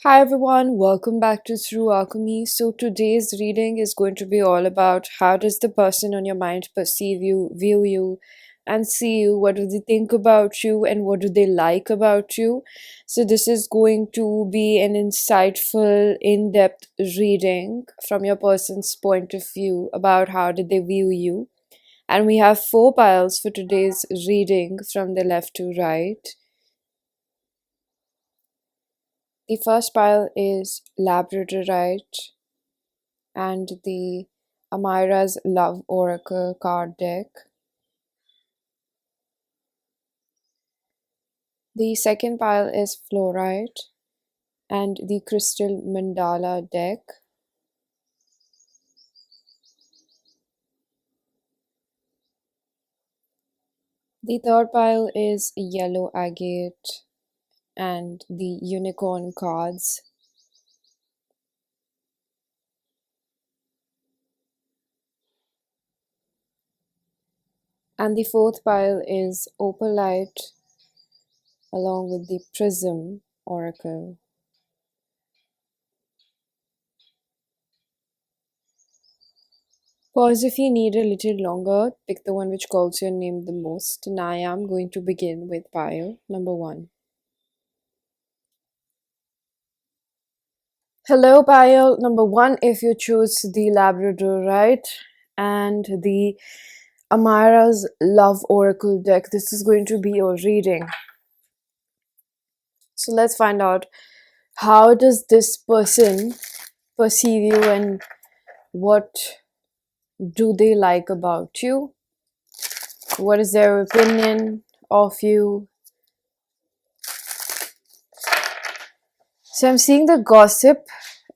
Hi everyone, welcome back to Through Alchemy. So today's reading is going to be all about how does the person on your mind perceive you, view you, and see you? What do they think about you and what do they like about you? So this is going to be an insightful, in-depth reading from your person's point of view about how did they view you. And we have 4 piles for today's reading from the left to right. The first pile is Labradorite and the Amira's Love Oracle card deck. The second pile is Fluorite and the Crystal Mandala deck. The third pile is Yellow Agate and the Unicorn cards. And the fourth pile is Opalite along with the Prism Oracle. Pause if you need a little longer, pick the one which calls your name the most. And I am going to begin with pile number 1. Hello, pile number 1. If you choose the Labradorite and the Amira's Love Oracle deck, this is going to be your reading. So let's find out, how does this person perceive you and what do they like about you? What is their opinion of you? So I'm seeing the gossip.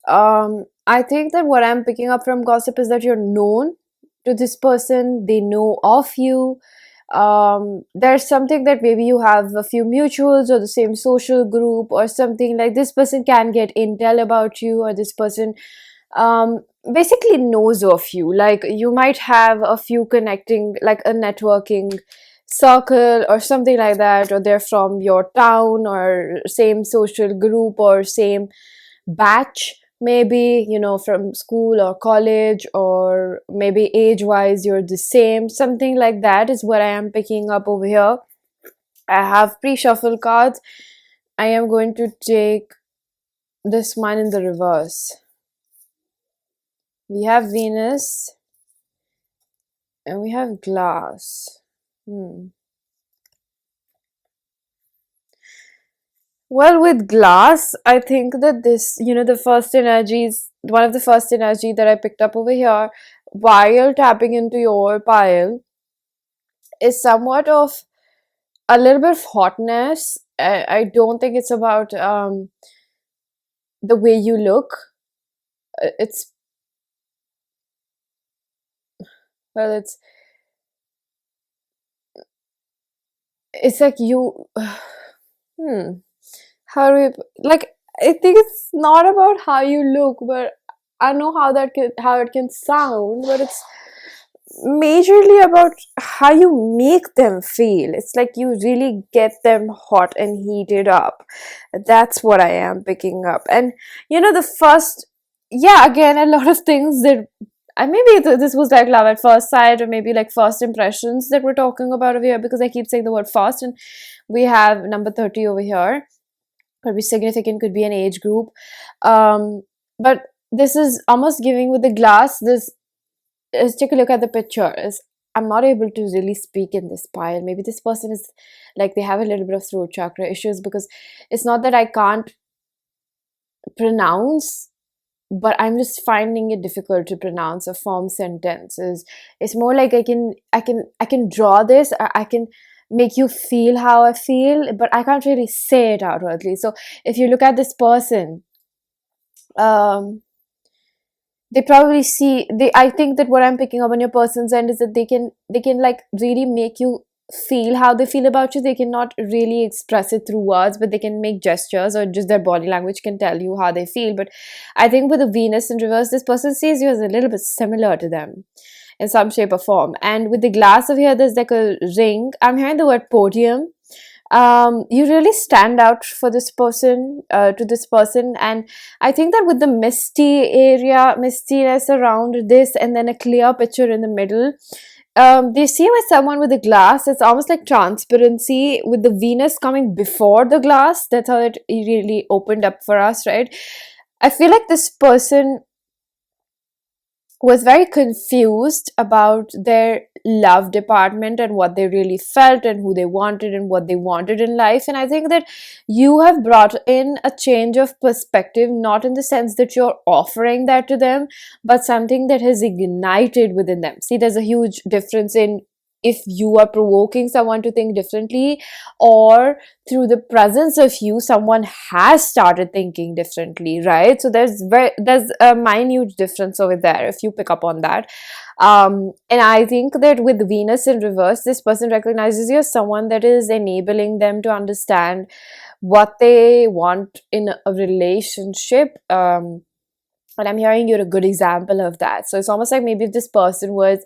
I think that what I'm picking up from gossip is that you're known to this person, they know of you. There's something that maybe you have a few mutuals or the same social group or something, like this person can get intel about you, or this person basically knows of you. Like you might have a few connecting, like a networking circle or something like that, or they're from your town or same social group or same batch, maybe, you know, from school or college, or maybe age wise you're the same. Something like that is what I am picking up over here. I have pre-shuffle cards. I am going to take this one in the reverse. We have Venus and we have glass. Well, with glass, I think that this, the first energies, one of the first energy that I picked up over here while tapping into your pile is somewhat of a little bit of hotness. I don't think it's about the way you look. It's, well, it's like you, how do you, like, I think it's not about how you look, but I know how it can sound, but it's majorly about how you make them feel. It's like you really get them hot and heated up. That's what I am picking up. And the first, yeah, again, a lot of things that maybe this was like love at first sight, or maybe like first impressions that we're talking about over here, because I keep saying the word first, and we have number 30 over here. Could be significant, could be an age group, but this is almost giving with the glass. This is, take a look at the picture, is I'm not able to really speak in this pile. Maybe this person is like, they have a little bit of throat chakra issues, because it's not that I can't pronounce, but I'm just finding it difficult to pronounce or form sentences. It's more like I can draw this, I can make you feel how I feel, but I can't really say it outwardly. So if you look at this person, they probably see, I think that what I'm picking up on your person's end is that they can like really make you feel how they feel about you. They cannot really express it through words, but they can make gestures, or just their body language can tell you how they feel. But I think with the Venus in reverse, this person sees you as a little bit similar to them in some shape or form. And with the glass over here, there's like a ring. I'm hearing the word podium. You really stand out for this person, to this person. And I think that with the mistiness around this, and then a clear picture in the middle, they see with someone with a glass, it's almost like transparency with the Venus coming before the glass. That's how it really opened up for us, right? I feel like this person was very confused about their love department and what they really felt and who they wanted and what they wanted in life. And I think that you have brought in a change of perspective, not in the sense that you're offering that to them, but something that has ignited within them. See, there's a huge difference in if you are provoking someone to think differently, or through the presence of you someone has started thinking differently, right? So there's a minute difference over there if you pick up on that. And I think that with Venus in reverse, this person recognizes you as someone that is enabling them to understand what they want in a relationship. And I'm hearing you're a good example of that. So it's almost like maybe if this person was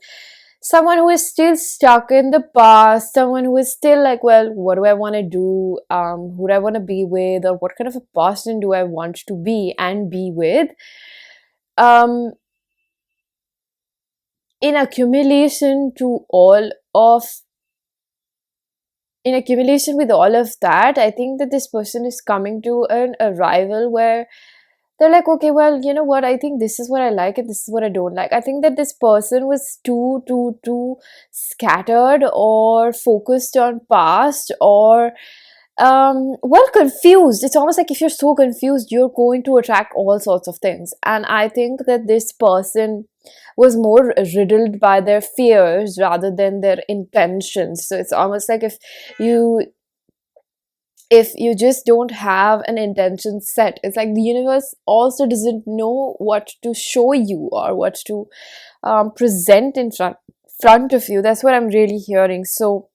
someone who is still stuck in the past, someone who is still like, well, what do I want to do, who do I want to be with, or what kind of a person do I want to be and be with, um in accumulation to all of in accumulation with all of that, I think that this person is coming to an arrival where they're like, okay, well, you know what, I think this is what I like and this is what I don't like. I think that this person was too scattered or focused on past, or well, confused. It's almost like if you're so confused, you're going to attract all sorts of things. And I think that this person was more riddled by their fears rather than their intentions. So it's almost like you if you just don't have an intention set, it's like the universe also doesn't know what to show you or what to present in front of you. That's what I'm really hearing. So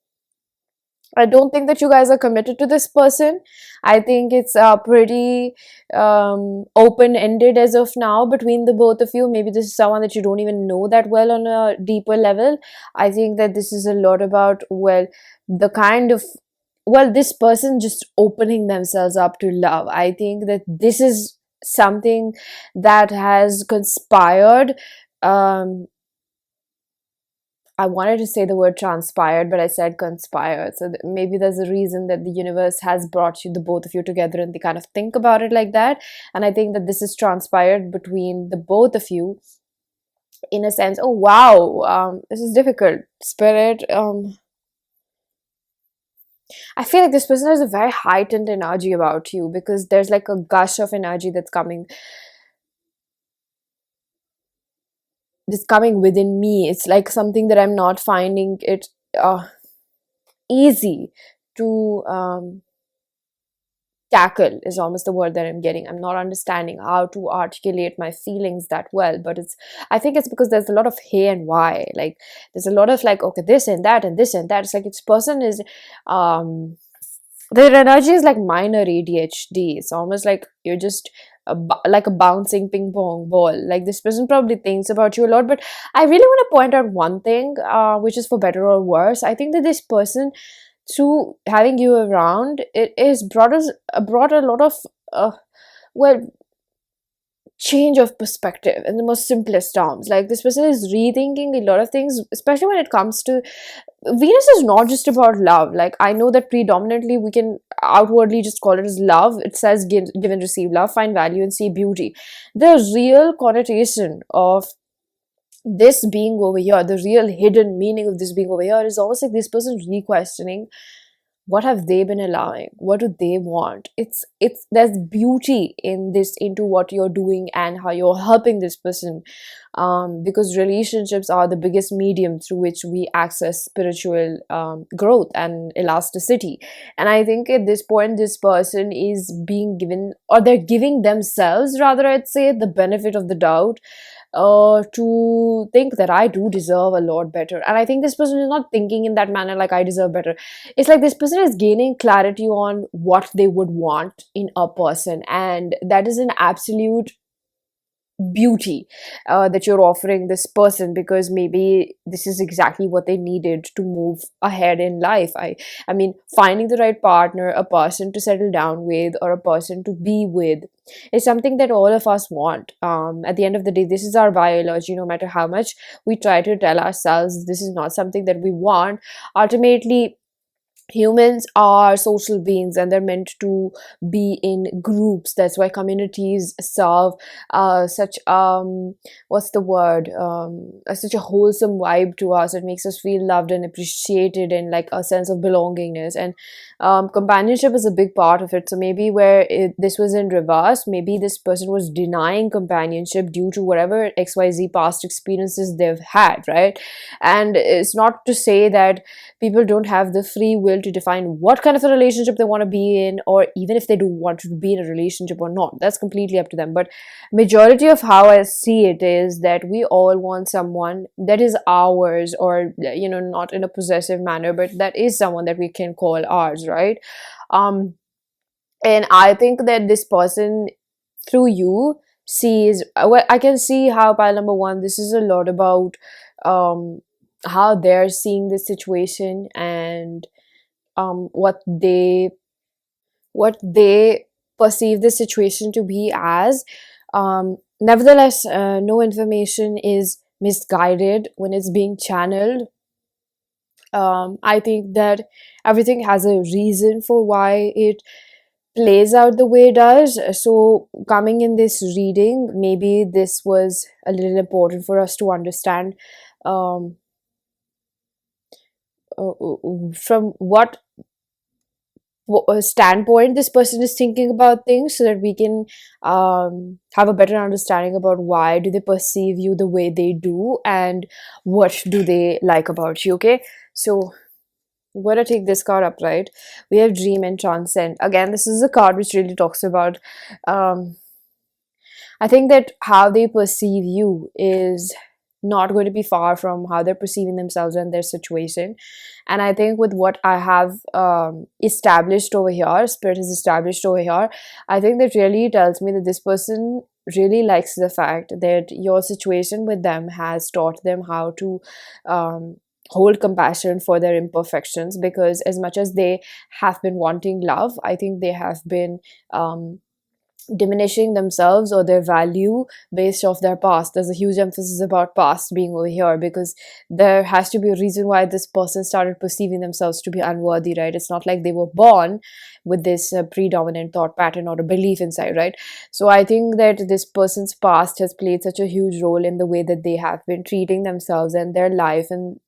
I don't think that you guys are committed to this person. I think it's pretty open-ended as of now between the both of you. Maybe this is someone that you don't even know that well on a deeper level. I think that this is a lot about, well, the kind of, well, this person just opening themselves up to love. I think that this is something that has conspired. I wanted to say the word transpired, but I said conspired. So maybe there's a reason that the universe has brought you, the both of you, together, and they kind of think about it like that. And I think that this is transpired between the both of you in a sense. Oh wow, this is difficult, spirit. I feel like this person has a very heightened energy about you, because there's like a gush of energy that's coming within me. It's like something that I'm not finding it easy to tackle, is almost the word that I'm getting. I'm not understanding how to articulate my feelings that well, but I think it's because there's a lot of hey and why. Like there's a lot of like, okay, this and that and this and that. It's like this person is their energy is like minor ADHD. It's almost like you're just like a bouncing ping pong ball. Like this person probably thinks about you a lot. But I really want to point out one thing, which is for better or worse. I think that this person, through having you around, it is brought a lot of well, change of perspective in the most simplest terms. Like this person is rethinking a lot of things, especially when it comes to Venus. Is not just about love. Like I know that predominantly we can outwardly just call it as love. It says give and receive love, find value and see beauty. The real connotation of this being over here, the real hidden meaning of this being over here, is almost like this person re-questioning what have they been allowing, what do they want. It's there's beauty in this, into what you're doing and how you're helping this person, because relationships are the biggest medium through which we access spiritual growth and elasticity. And I think at this point this person is being given, or they're giving themselves rather, I'd say, the benefit of the doubt, to think that I do deserve a lot better. And I think this person is not thinking in that manner, like I deserve better. It's like this person is gaining clarity on what they would want in a person, and that is an absolute beauty that you're offering this person, because maybe this is exactly what they needed to move ahead in life. I mean, finding the right partner, a person to settle down with, or a person to be with, is something that all of us want. At the end of the day, this is our biology. No matter how much we try to tell ourselves this is not something that we want, ultimately humans are social beings, and they're meant to be in groups. That's why communities serve such what's the word, such a wholesome vibe to us. It makes us feel loved and appreciated, and like a sense of belongingness, and companionship is a big part of it. So maybe where this was in reverse, maybe this person was denying companionship due to whatever XYZ past experiences they've had, right? And it's not to say that people don't have the free will to define what kind of a relationship they want to be in, or even if they do want to be in a relationship or not. That's completely up to them. But majority of how I see it is that we all want someone that is ours, or not in a possessive manner, but that is someone that we can call ours, right? um and I think that this person, through you, sees, well, I can see how pile number one, this is a lot about um how they're seeing this situation, and what they perceive the situation to be as. Nevertheless, no information is misguided when it's being channeled. I think that everything has a reason for why it plays out the way it does. So, coming in this reading, maybe this was a little important for us to understand um, from what standpoint this person is thinking about things, so that we can have a better understanding about why do they perceive you the way they do, and what do they like about you. Okay, so I'm going to take this card up, right? We have dream and transcend. Again, this is a card which really talks about um, I think that how they perceive you is not going to be far from how they're perceiving themselves and their situation. And I think with what I have established over here, Spirit has established over here, I think that really tells me that this person really likes the fact that your situation with them has taught them how to um, hold compassion for their imperfections. Because as much as they have been wanting love, I think they have been um, diminishing themselves or their value based off their past. There's a huge emphasis about past being over here, because there has to be a reason why this person started perceiving themselves to be unworthy, right? It's not like they were born with this predominant thought pattern or a belief inside, right? So I think that this person's past has played such a huge role in the way that they have been treating themselves and their life, and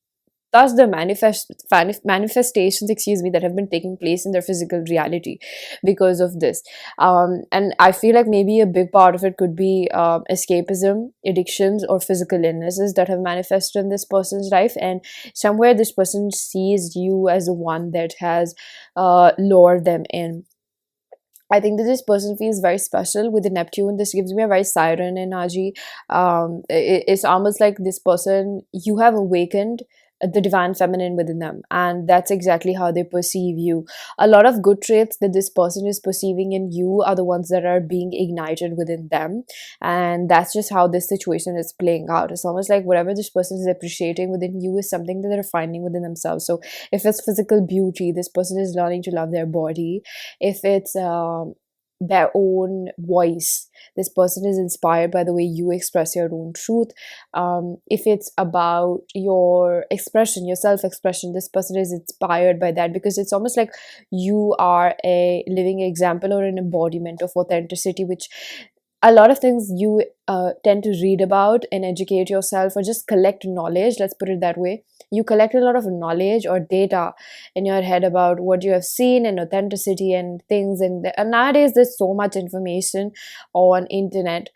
thus the manifestations, that have been taking place in their physical reality because of this. And I feel like maybe a big part of it could be escapism, addictions, or physical illnesses that have manifested in this person's life, and somewhere this person sees you as the one that has lured them in. I think that this person feels very special with the Neptune. This gives me a very siren energy. It's almost like this person, you have awakened the divine feminine within them, and that's exactly how they perceive you. A lot of good traits that this person is perceiving in you are the ones that are being ignited within them, and that's just how this situation is playing out. It's almost like whatever this person is appreciating within you is something that they're finding within themselves. So if it's physical beauty, this person is learning to love their body. If it's their own voice, this person is inspired by the way you express your own truth. If it's about your expression, your self-expression, this person is inspired by that, because it's almost like you are a living example or an embodiment of authenticity, which a lot of things you tend to read about and educate yourself, or just collect knowledge, let's put it that way. You collect a lot of knowledge or data in your head about what you have seen and authenticity and things, and nowadays there's so much information on internet,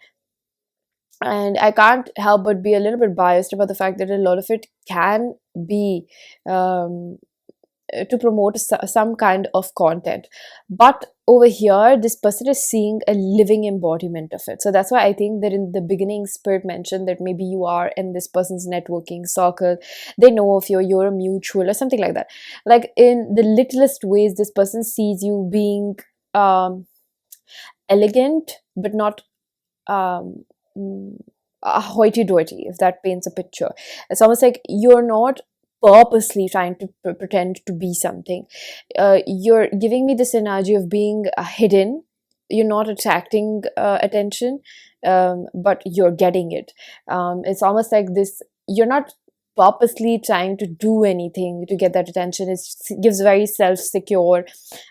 and I can't help but be a little bit biased about the fact that a lot of it can be um, to promote some kind of content. But over here, this person is seeing a living embodiment of it. So that's why I think that in the beginning, Spirit mentioned that maybe you are in this person's networking circle. They know of you, you're a mutual or something like that. Like in the littlest ways, this person sees you being elegant, but not hoity-toity, if that paints a picture. It's almost like you're not purposely trying to pretend to be something. You're giving me this energy of being hidden. You're not attracting attention, but you're getting it. It's almost like this, you're not purposely trying to do anything to get that attention. It gives very self-secure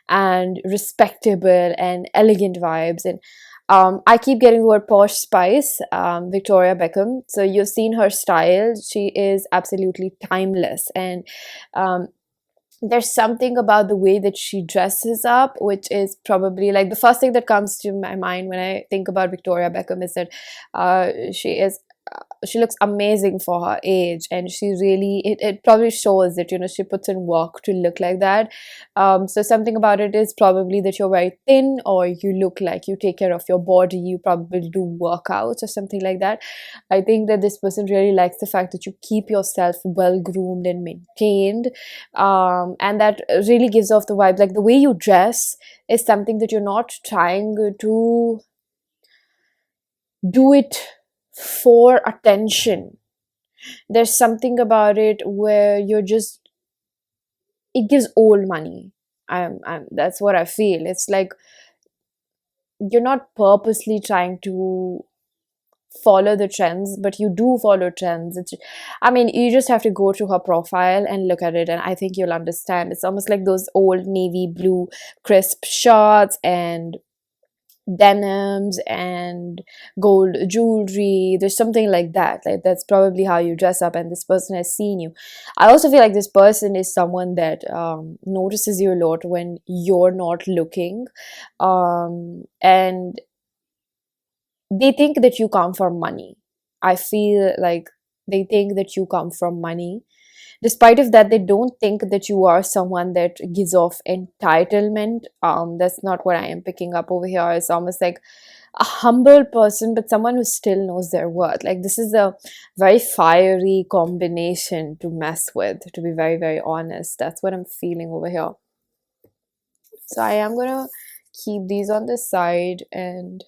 and respectable and elegant vibes. And I keep getting the word posh spice, Victoria Beckham. So you've seen her style. She is absolutely timeless. And there's something about the way that she dresses up, which is probably like the first thing that comes to my mind when I think about Victoria Beckham is that she looks amazing for her age, and she really, it probably shows that, you know, she puts in work to look like that. So something about it is probably that you're very thin, or you look like you take care of your body, you probably do workouts or something like that. I think that this person really likes the fact that you keep yourself well groomed and maintained, and that really gives off the vibe, like the way you dress is something that you're not trying to do it for attention. There's something about it where you're just, it gives old money. That's what I feel. It's like you're not purposely trying to follow the trends, but you do follow trends. I mean, you just have to go to her profile and look at it, and I think you'll understand. It's almost like those old navy blue crisp shirts and denims and gold jewelry. There's something like that. Like that's probably how you dress up, and this person has seen you. I also feel like this person is someone that notices you a lot when you're not looking, and they think that you come from money. I feel like they think that you come from money. Despite of that, they don't think that you are someone that gives off entitlement. That's not what I am picking up over here. It's almost like a humble person, but someone who still knows their worth. Like this is a very fiery combination to mess with, to be very, very honest. That's what I'm feeling over here. So I am gonna keep these on the side, and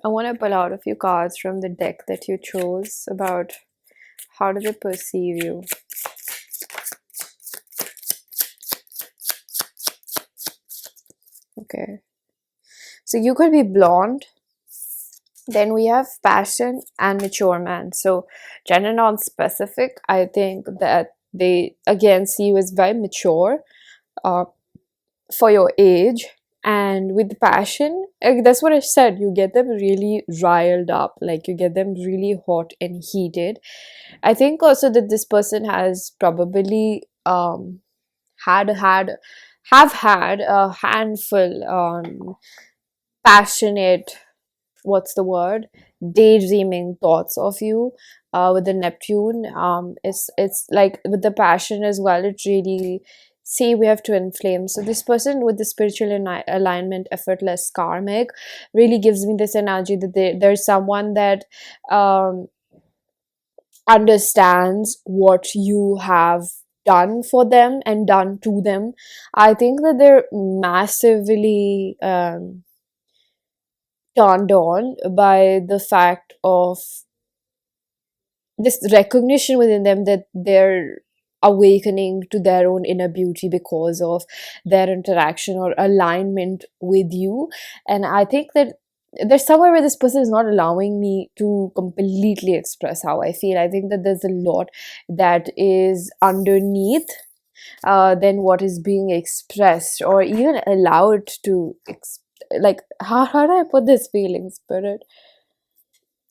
I want to pull out a few cards from the deck that you chose about how do they perceive you. Okay. So you could be blonde. Then we have passion and mature man. So gender non-specific. I think that they again see you as very mature for your age. And with the passion, that's what I said, you get them really riled up, like you get them really hot and heated. I think also that this person has probably had have had a handful passionate, what's the word, daydreaming thoughts of you with the Neptune. It's like with the passion as well, it really, see, we have twin flames. So this person with the spiritual alignment, effortless, karmic, really gives me this energy that there's someone that understands what you have done for them and done to them. I think that they're massively turned on by the fact of this recognition within them that they're awakening to their own inner beauty because of their interaction or alignment with you. And I think that there's somewhere where this person is not allowing me to completely express how I feel. I think that there's a lot that is underneath than what is being expressed or even allowed to like how do I put this feeling, spirit?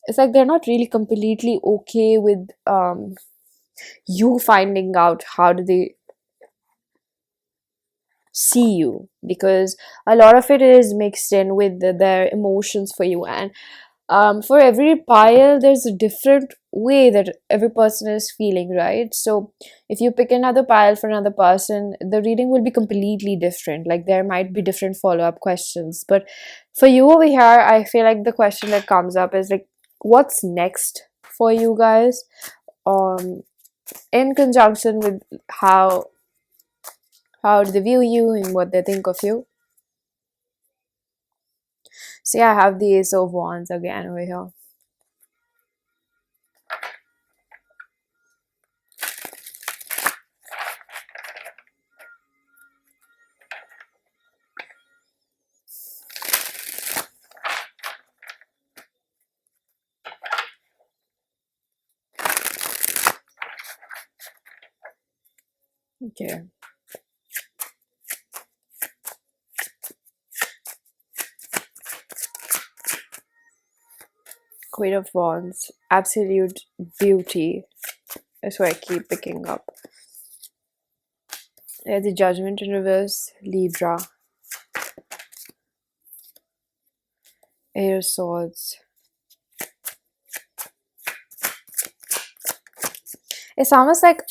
It's like they're not really completely okay with you finding out how do they see you, because a lot of it is mixed in with their emotions for you. And for every pile there's a different way that every person is feeling, right? So if you pick another pile for another person, the reading will be completely different. Like there might be different follow-up questions, but for you over here, I feel like the question that comes up is like, what's next for you guys, in conjunction with how do they view you and what they think of you. See, I have the Ace of Wands again over here. Okay. Queen of Wands, absolute beauty. That's what I keep picking up. There's the Judgment in reverse, Libra. Ace of Swords. It's almost like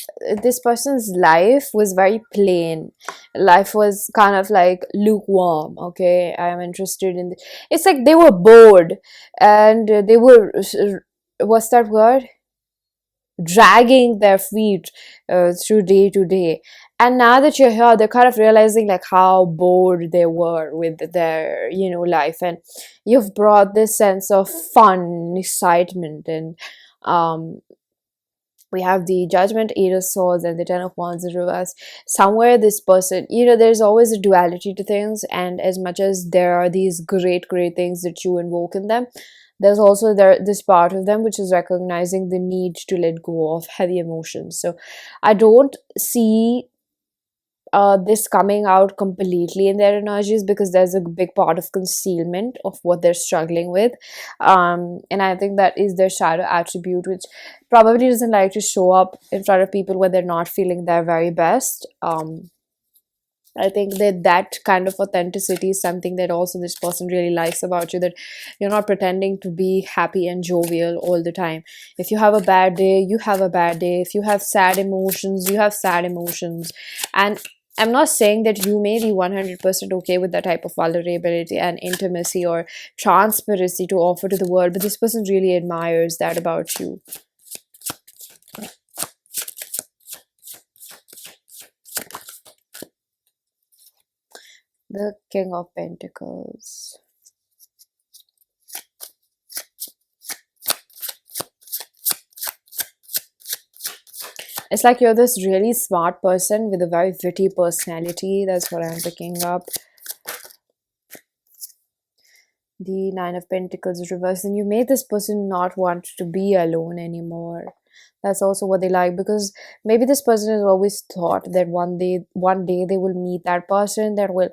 this person's life was very plain. Life was kind of like lukewarm. Okay, I am interested in. It's like they were bored, and they were. What's that word? Dragging their feet through day to day. And now that you're here, they're kind of realizing like how bored they were with their, life, and you've brought this sense of fun, excitement, and we have the Judgment, Eight of Swords, and the Ten of Wands in reverse. Somewhere this person, there's always a duality to things, and as much as there are these great things that you invoke in them, there's also this part of them which is recognizing the need to let go of heavy emotions. So I don't see this coming out completely in their energies, because there's a big part of concealment of what they're struggling with, and I think that is their shadow attribute, which probably doesn't like to show up in front of people when they're not feeling their very best. I think that kind of authenticity is something that also this person really likes about you, that you're not pretending to be happy and jovial all the time. If you have a bad day, you have a bad day. If you have sad emotions, you have sad emotions. And I'm not saying that you may be 100% okay with that type of vulnerability and intimacy or transparency to offer to the world, but this person really admires that about you. The King of Pentacles. It's like you're this really smart person with a very witty personality. That's what I'm picking up. The Nine of Pentacles reversed, and you made this person not want to be alone anymore. That's also what they like, because maybe this person has always thought that one day they will meet that person that will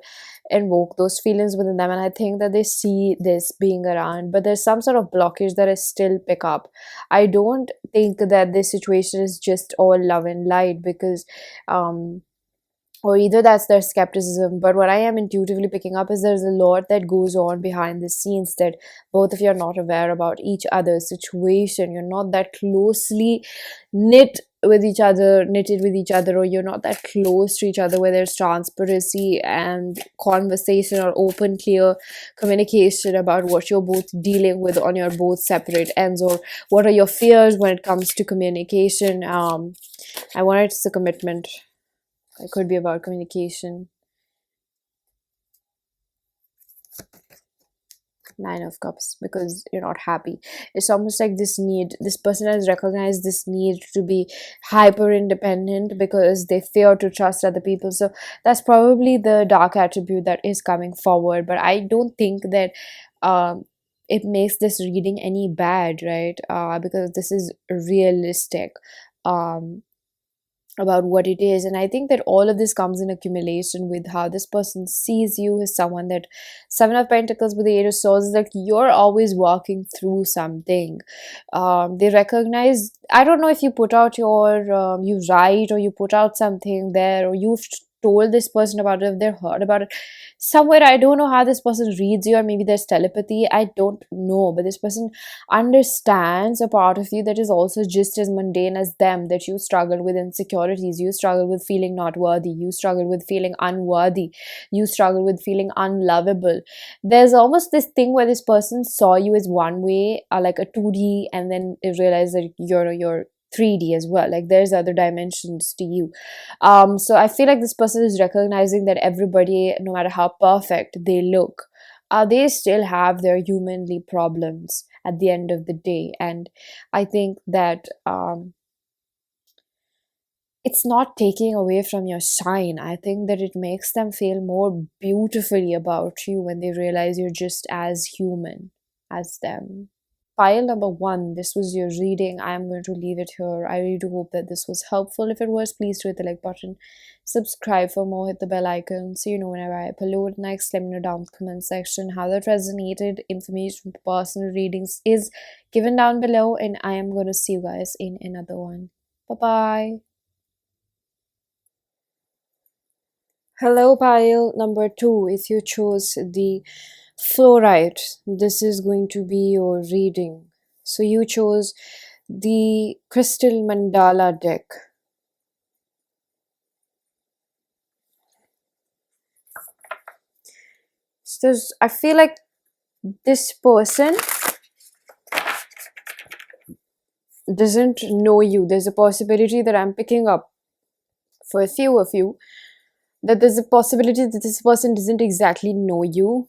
invoke those feelings within them, and I think that they see this being around, but there's some sort of blockage that I still pick up. I don't think that this situation is just all love and light, because or either that's their skepticism, but what I am intuitively picking up is there's a lot that goes on behind the scenes that both of you are not aware about each other's situation. You're not that closely knitted with each other, or you're not that close to each other where there's transparency and conversation or open, clear communication about what you're both dealing with on your both separate ends, or what are your fears when it comes to communication. I want it's a commitment. It could be about communication. Nine of Cups, because you're not happy. It's almost like this person has recognized this need to be hyper independent because they fear to trust other people. So that's probably the dark attribute that is coming forward, but I don't think that it makes this reading any bad, right? Because this is realistic about what it is, and I think that all of this comes in accumulation with how this person sees you as someone that Seven of Pentacles with the Eight of Swords is like you're always walking through something. They recognize, I don't know if you put out you write or you put out something there, or you've told this person about it, if they've heard about it somewhere. I don't know how this person reads you, or maybe there's telepathy, I don't know, but this person understands a part of you that is also just as mundane as them, that you struggle with insecurities, you struggle with feeling not worthy, you struggle with feeling unworthy, you struggle with feeling unlovable. There's almost this thing where this person saw you as one way, like a 2D, and then they realized that you're 3D as well, like there's other dimensions to you. So I feel like this person is recognizing that everybody, no matter how perfect they look, they still have their humanly problems at the end of the day. And I think that it's not taking away from your shine. I think that it makes them feel more beautifully about you when they realize you're just as human as them. Pile number one, this was your reading. I'm going to leave it here. I really do hope that this was helpful. If it was, please hit the like button, subscribe for more, hit the bell icon so you know whenever I upload next. Let me know down in the comment section how that resonated. Information for personal readings is given down below, and I am going to see you guys in another one. Bye bye. Hello, pile number two. If you chose the Fluorite, this is going to be your reading. So you chose the Crystal Mandala deck. So I feel like this person doesn't know you. There's a possibility that I'm picking up for a few of you, that there's a possibility that this person doesn't exactly know you.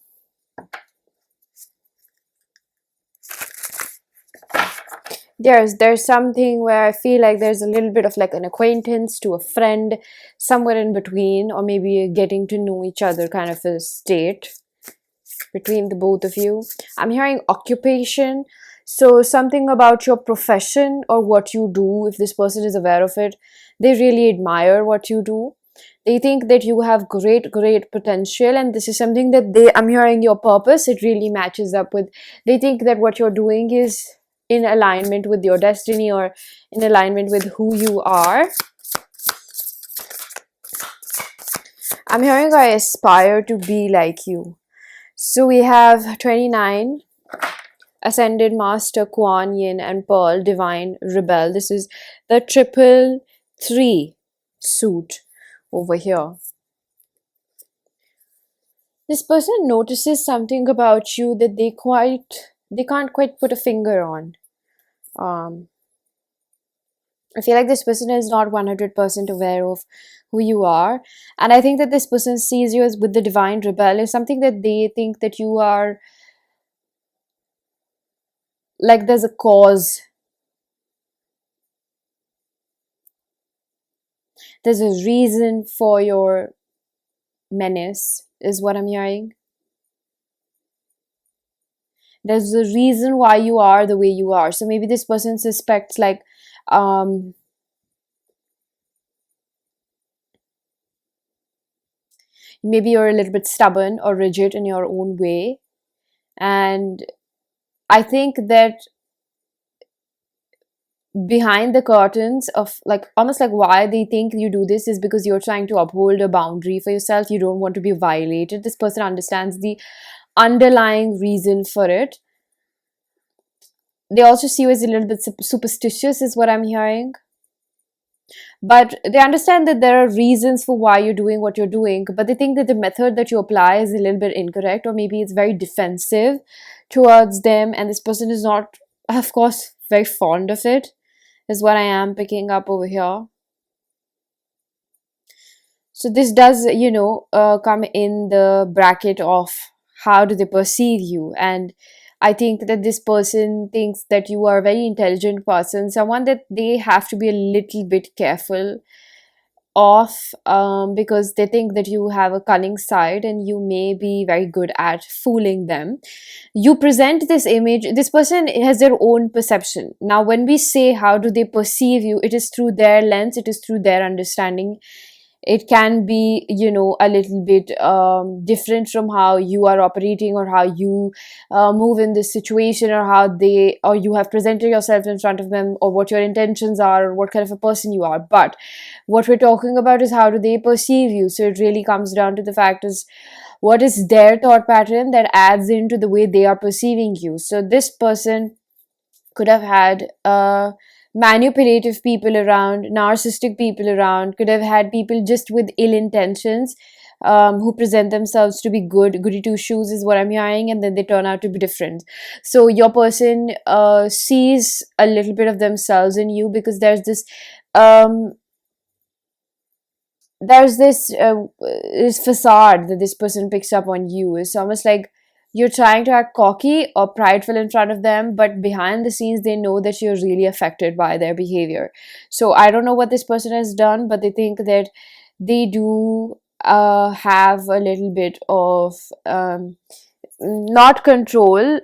There's something where I feel like there's a little bit of like an acquaintance to a friend, somewhere in between, or maybe a getting to know each other kind of a state between the both of you. I'm hearing occupation, so something about your profession or what you do. If this person is aware of it, they really admire what you do. They think that you have great potential, and this is something that I'm hearing your purpose, it really matches up with. They think that what you're doing is in alignment with your destiny or in alignment with who you are. I'm hearing I aspire to be like you. So we have 29, Ascended Master, Kuan Yin, and Pearl, Divine Rebel. This is the 333 suit over here. This person notices something about you that they can't quite put a finger on. I feel like this person is not 100% aware of who you are, and I think that this person sees you as with the Divine Rebel is something that they think that you are like there's a cause, there's a reason for your menace, is what I'm hearing. There's a reason why you are the way you are. So maybe this person suspects like maybe you're a little bit stubborn or rigid in your own way, and I think that behind the curtains of like almost like why they think you do this is because you're trying to uphold a boundary for yourself. You don't want to be violated. This person understands the underlying reason for it. They also see you as a little bit superstitious, is what I'm hearing. But they understand that there are reasons for why you're doing what you're doing, but they think that the method that you apply is a little bit incorrect, or maybe it's very defensive towards them, and this person is not, of course, very fond of it, is what I am picking up over here. So this does, come in the bracket of how do they perceive you. And I think that this person thinks that you are a very intelligent person, someone that they have to be a little bit careful of, because they think that you have a cunning side and you may be very good at fooling them. You present this image, this person has their own perception. Now when we say how do they perceive you, it is through their lens, it is through their understanding. It can be a little bit different from how you are operating, or how you move in this situation, or how you have presented yourself in front of them, or what your intentions are, or what kind of a person you are. But what we're talking about is how do they perceive you. So it really comes down to the fact is what is their thought pattern that adds into the way they are perceiving you. So this person could have had manipulative people around, narcissistic people around, could have had people just with ill intentions, who present themselves to be goody two shoes, is what I'm hearing, and then they turn out to be different. So your person sees a little bit of themselves in you, because there's this this facade that this person picks up on you. It's almost like you're trying to act cocky or prideful in front of them, but behind the scenes they know that you're really affected by their behavior. So I don't know what this person has done, but they think that they do have a little bit of not control,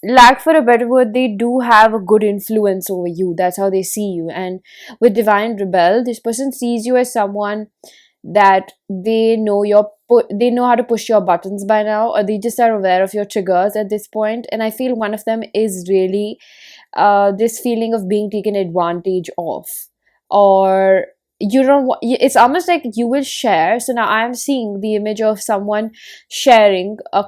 lack for a better word, they do have a good influence over you. That's how they see you. And with Divine Rebel, this person sees you as someone that they know they know how to push your buttons by now, or they just are aware of your triggers at this point. And I feel one of them is really this feeling of being taken advantage of, or you don't it's almost like you will share. So now I'm seeing the image of someone sharing a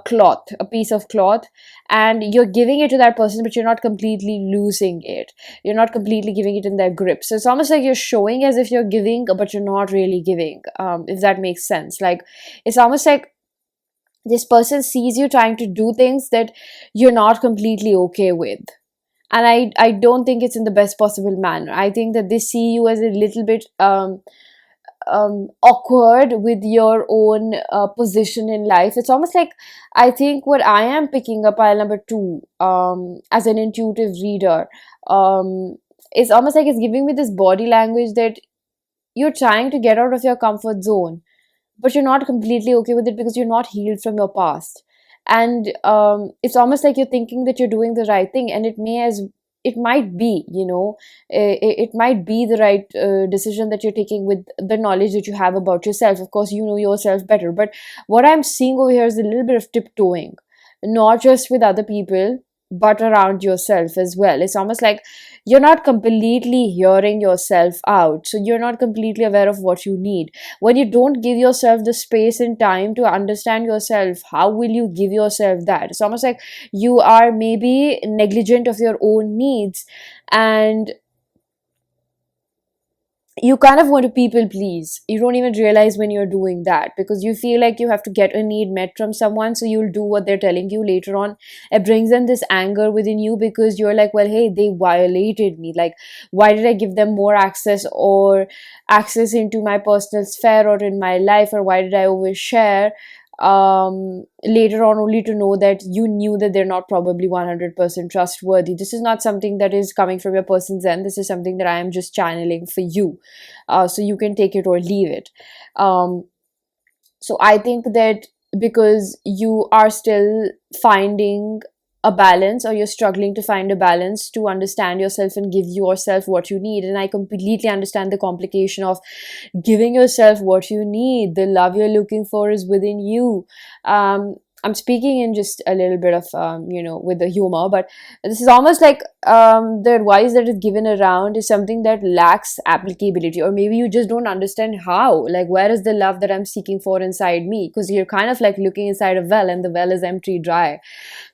piece of cloth, and you're giving it to that person, but you're not completely losing it, you're not completely giving it in their grip. So it's almost like you're showing as if you're giving, but you're not really giving, if that makes sense. Like, it's almost like this person sees you trying to do things that you're not completely okay with, and I don't think it's in the best possible manner. I think that they see you as a little bit awkward with your own position in life. It's almost like, I think what I am picking up, pile number 2, as an intuitive reader, it's almost like it's giving me this body language that you're trying to get out of your comfort zone, but you're not completely okay with it because you're not healed from your past. And it's almost like you're thinking that you're doing the right thing, and it might be, it might be the right decision that you're taking with the knowledge that you have about yourself. Of course, you know yourself better, but what I'm seeing over here is a little bit of tiptoeing, not just with other people, but around yourself as well. It's almost like you're not completely hearing yourself out, so you're not completely aware of what you need. When you don't give yourself the space and time to understand yourself, how will you give yourself that? It's almost like you are maybe negligent of your own needs, and you kind of want to people please. You don't even realize when you're doing that, because you feel like you have to get a need met from someone, so you'll do what they're telling you. Later on, it brings in this anger within you, because you're like, well, hey, they violated me. Like, why did I give them more access, or access into my personal sphere or in my life, or why did I overshare? Later on, only to know that you knew that they're not probably 100% trustworthy. This is not something that is coming from your person's end. This is something that I am just channeling for you, so you can take it or leave it. So I think that because you are still finding a balance, or you're struggling to find a balance to understand yourself and give yourself what you need, and I completely understand the complication of giving yourself what you need. The love you're looking for is within you. I'm speaking in just a little bit of with the humor, but this is almost like the advice that is given around is something that lacks applicability, or maybe you just don't understand how. Like, where is the love that I'm seeking for inside me? Because you're kind of like looking inside a well, and the well is empty, dry.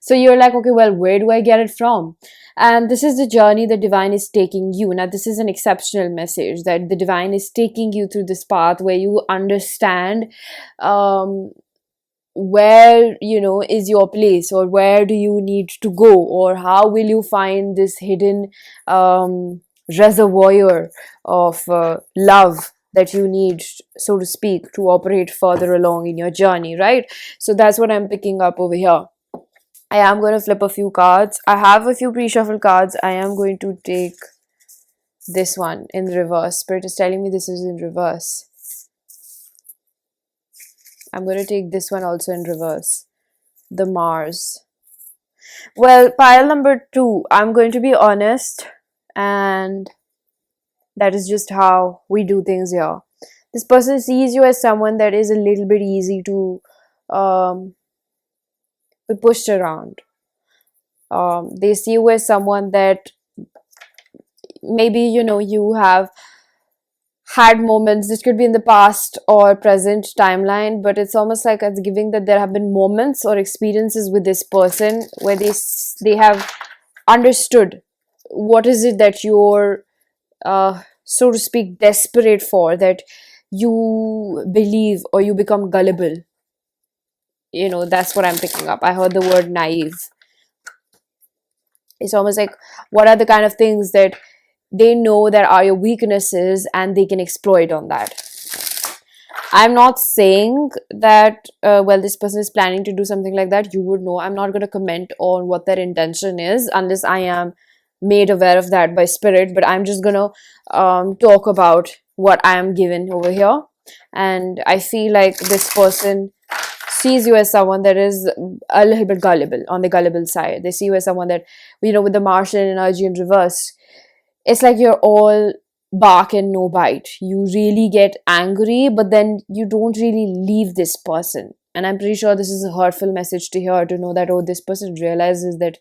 So you're like, okay, well, where do I get it from? And this is the journey the divine is taking you. Now, this is an exceptional message, that the divine is taking you through this path where you understand where is your place, or where do you need to go, or how will you find this hidden reservoir of love that you need, so to speak, to operate further along in your journey, right? So that's what I'm picking up over here. I am going to flip a few cards. I have a few pre-shuffle cards. I am going to take this one in reverse. Spirit is telling me this is in reverse. I'm going to take this one also in reverse. The Mars. Well, pile number 2, I'm going to be honest, and that is just how we do things here. This person sees you as someone that is a little bit easy to be pushed around. They see you as someone that maybe you have had moments. This could be in the past or present timeline, but it's almost like it's giving that there have been moments or experiences with this person where they have understood what is it that you're so to speak desperate for, that you believe, or you become gullible. That's what I'm picking up. I heard the word naive. It's almost like, what are the kind of things that they know that are your weaknesses, and they can exploit on that. I'm not saying that, well, this person is planning to do something like that. You would know. I'm not going to comment on what their intention is unless I am made aware of that by spirit. But I'm just going to talk about what I am given over here. And I feel like this person sees you as someone that is a little bit gullible, on the gullible side. They see you as someone that, with the Martian energy in reverse, it's like you're all bark and no bite. You really get angry, but then you don't really leave this person. And I'm pretty sure this is a hurtful message to hear, to know that, oh, this person realizes that,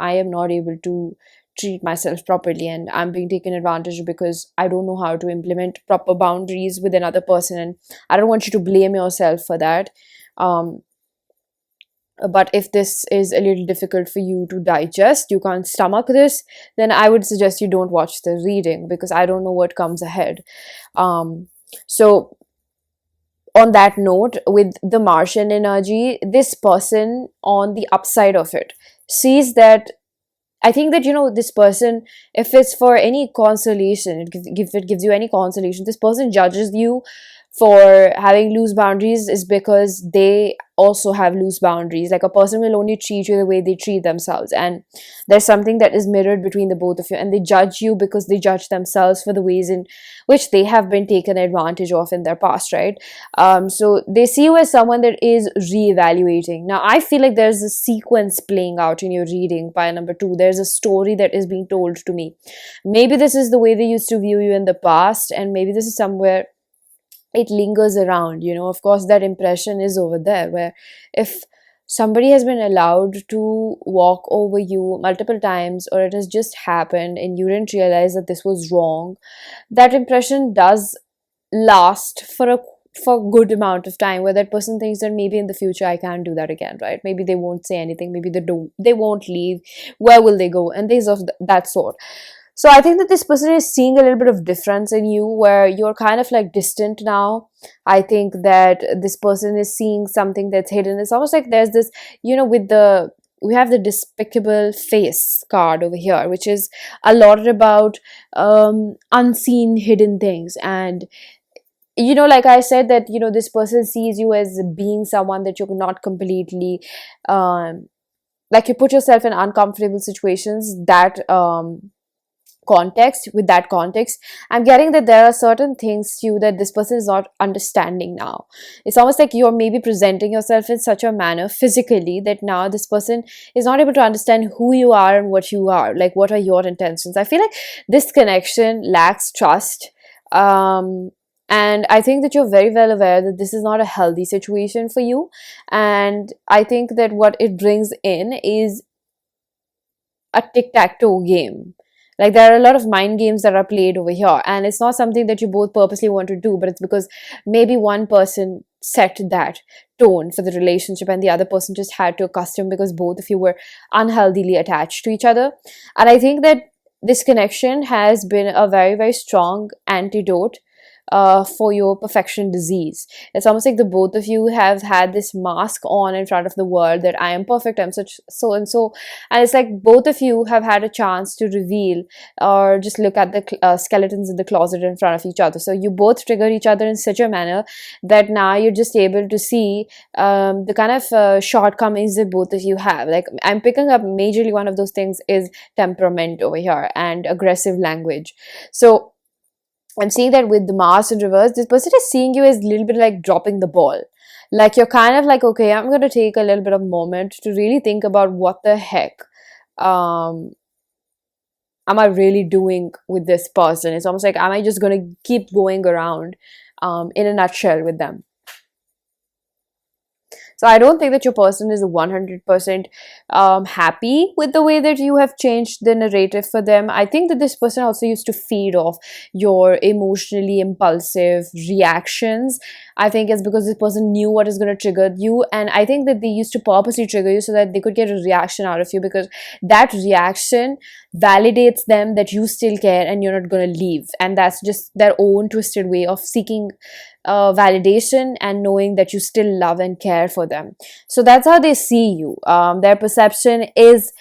I am not able to treat myself properly and I'm being taken advantage of because I don't know how to implement proper boundaries with another person. And I don't want you to blame yourself for that. Um, but if this is a little difficult for you to digest, you can't stomach this, then I would suggest you don't watch the reading, because I don't know what comes ahead. So on that note, with the Martian energy, this person on the upside of it sees that, I think that, this person, if it's for any consolation, if it gives you any consolation, this person judges you for having loose boundaries is because they also have loose boundaries. Like, a person will only treat you the way they treat themselves, and there's something that is mirrored between the both of you, and they judge you because they judge themselves for the ways in which they have been taken advantage of in their past, right? So they see you as someone that is reevaluating. Now I feel like there's a sequence playing out in your reading by number 2. There's a story that is being told to me. Maybe this is the way they used to view you in the past, and maybe this is somewhere it lingers around. Of course, that impression is over there, where if somebody has been allowed to walk over you multiple times, or it has just happened and you didn't realize that this was wrong, that impression does last for a good amount of time, where that person thinks that maybe in the future I can't do that again, right? Maybe they won't say anything, maybe they won't leave, where will they go, and things of that sort. So I think that this person is seeing a little bit of difference in you, where you're kind of like distant now. I think that this person is seeing something that's hidden. It's almost like there's this, we have the despicable face card over here, which is a lot about unseen hidden things. And like I said, that this person sees you as being someone that you're not completely like, you put yourself in uncomfortable situations, that context with that context, I'm getting that there are certain things to you that this person is not understanding now. It's almost like you're maybe presenting yourself in such a manner physically that now this person is not able to understand who you are and what you are, like what are your intentions. I feel like this connection lacks trust, and I think that you're very well aware that this is not a healthy situation for you. And I think that what it brings in is a tic-tac-toe game. Like, there are a lot of mind games that are played over here, and it's not something that you both purposely want to do, but it's because maybe one person set that tone for the relationship and the other person just had to accustom, because both of you were unhealthily attached to each other. And I think that this connection has been a very, very strong antidote for your perfection disease. It's almost like the both of you have had this mask on in front of the world that I am perfect, I'm such so and so, and it's like both of you have had a chance to reveal or just look at the skeletons in the closet in front of each other. So you both trigger each other in such a manner that now you're just able to see the kind of shortcomings that both of you have. Like, I'm picking up majorly one of those things is temperament over here and aggressive language. So I'm seeing that with the Mars in reverse, this person is seeing you as a little bit like dropping the ball. Like, you're kind of like, okay, I'm going to take a little bit of moment to really think about what the heck am I really doing with this person. It's almost like, am I just going to keep going around in a nutshell with them? So I don't think that your person is 100% happy with the way that you have changed the narrative for them. I think that this person also used to feed off your emotionally impulsive reactions. I think it's because this person knew what is going to trigger you, and I think that they used to purposely trigger you so that they could get a reaction out of you, because that reaction validates them that you still care and you're not going to leave. And that's just their own twisted way of seeking validation and knowing that you still love and care for them. So that's how they see you. Their perception is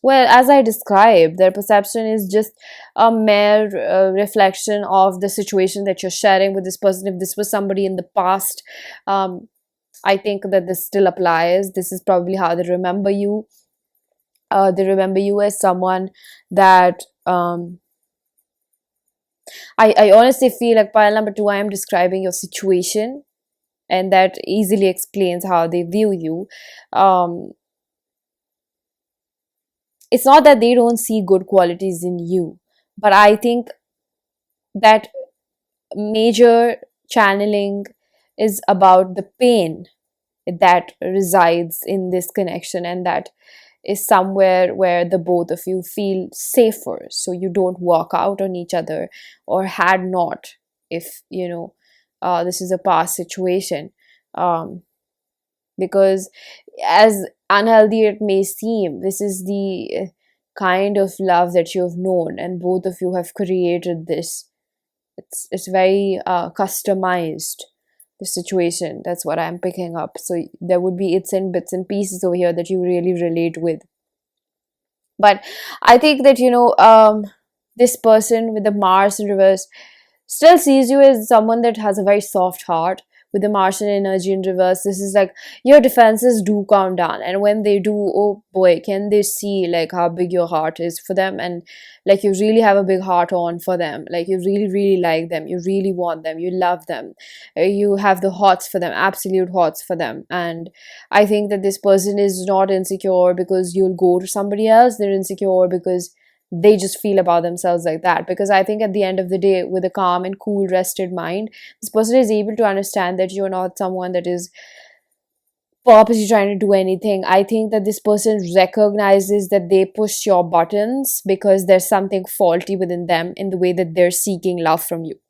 Well, as I described, their perception is just a mere reflection of the situation that you're sharing with this person. If this was somebody in the past, um, I think that this still applies. This is probably how they remember you. They remember you as someone that I honestly feel like pile number two, I am describing your situation, and that easily explains how they view you. Um, it's not that they don't see good qualities in you, but I think that major channeling is about the pain that resides in this connection, and that is somewhere where the both of you feel safer, so you don't walk out on each other, or had not, if this is a past situation. um, because as unhealthy it may seem, this is the kind of love that you've known, and both of you have created this. It's very customized, the situation. That's what I'm picking up. So there would be its and bits and pieces over here that you really relate with. But I think that this person with the Mars in reverse still sees you as someone that has a very soft heart. With the Martian energy in reverse, this is like your defenses do calm down, and when they do, oh boy, can they see like how big your heart is for them, and like you really have a big heart on for them, like you really really like them, you really want them, you love them. You have the hots for them, absolute hots for them. And I think that this person is not insecure because you'll go to somebody else. They're insecure because they just feel about themselves like that. Because I think at the end of the day, with a calm and cool rested mind, this person is able to understand that you're not someone that is purposely trying to do anything. I think that this person recognizes that they push your buttons because there's something faulty within them in the way that they're seeking love from you.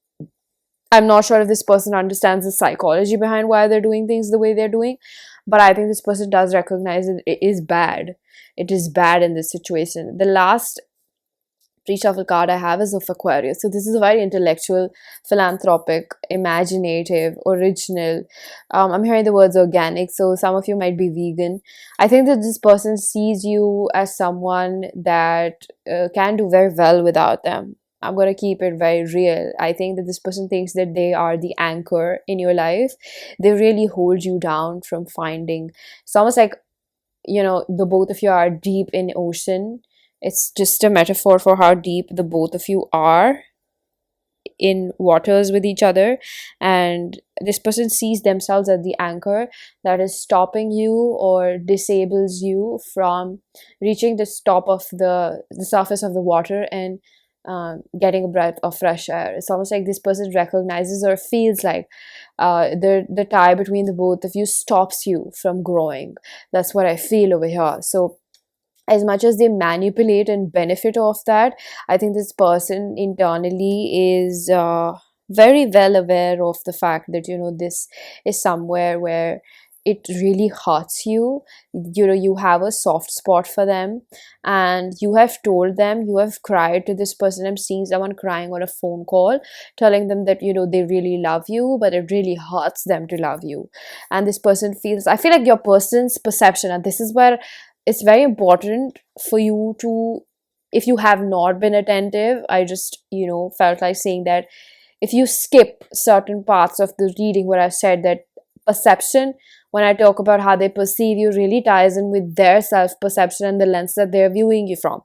I'm not sure if this person understands the psychology behind why they're doing things the way they're doing, but I think this person does recognize that it is bad. It is bad in this situation. The last pre-shuffle card I have is of Aquarius. So this is a very intellectual, philanthropic, imaginative, original. I'm hearing the words organic, so some of you might be vegan. I think that this person sees you as someone that can do very well without them. I'm going to keep it very real. I think that this person thinks that they are the anchor in your life. They really hold you down from finding. It's almost like, the both of you are deep in ocean. It's just a metaphor for how deep the both of you are in waters with each other, and this person sees themselves as the anchor that is stopping you or disables you from reaching the top of the surface of the water and getting a breath of fresh air. It's almost like this person recognizes or feels like the tie between the both of you stops you from growing. That's what I feel over here. So as much as they manipulate and benefit off that, I think this person internally is very well aware of the fact that this is somewhere where it really hurts you. You have a soft spot for them, and you have told them, you have cried to this person. I'm seeing someone crying on a phone call, telling them that they really love you, but it really hurts them to love you. And this person feels, I feel like your person's perception, and this is where it's very important for you to, if you have not been attentive, I just felt like saying that if you skip certain parts of the reading where I said that perception, when I talk about how they perceive you, really ties in with their self-perception and the lens that they're viewing you from.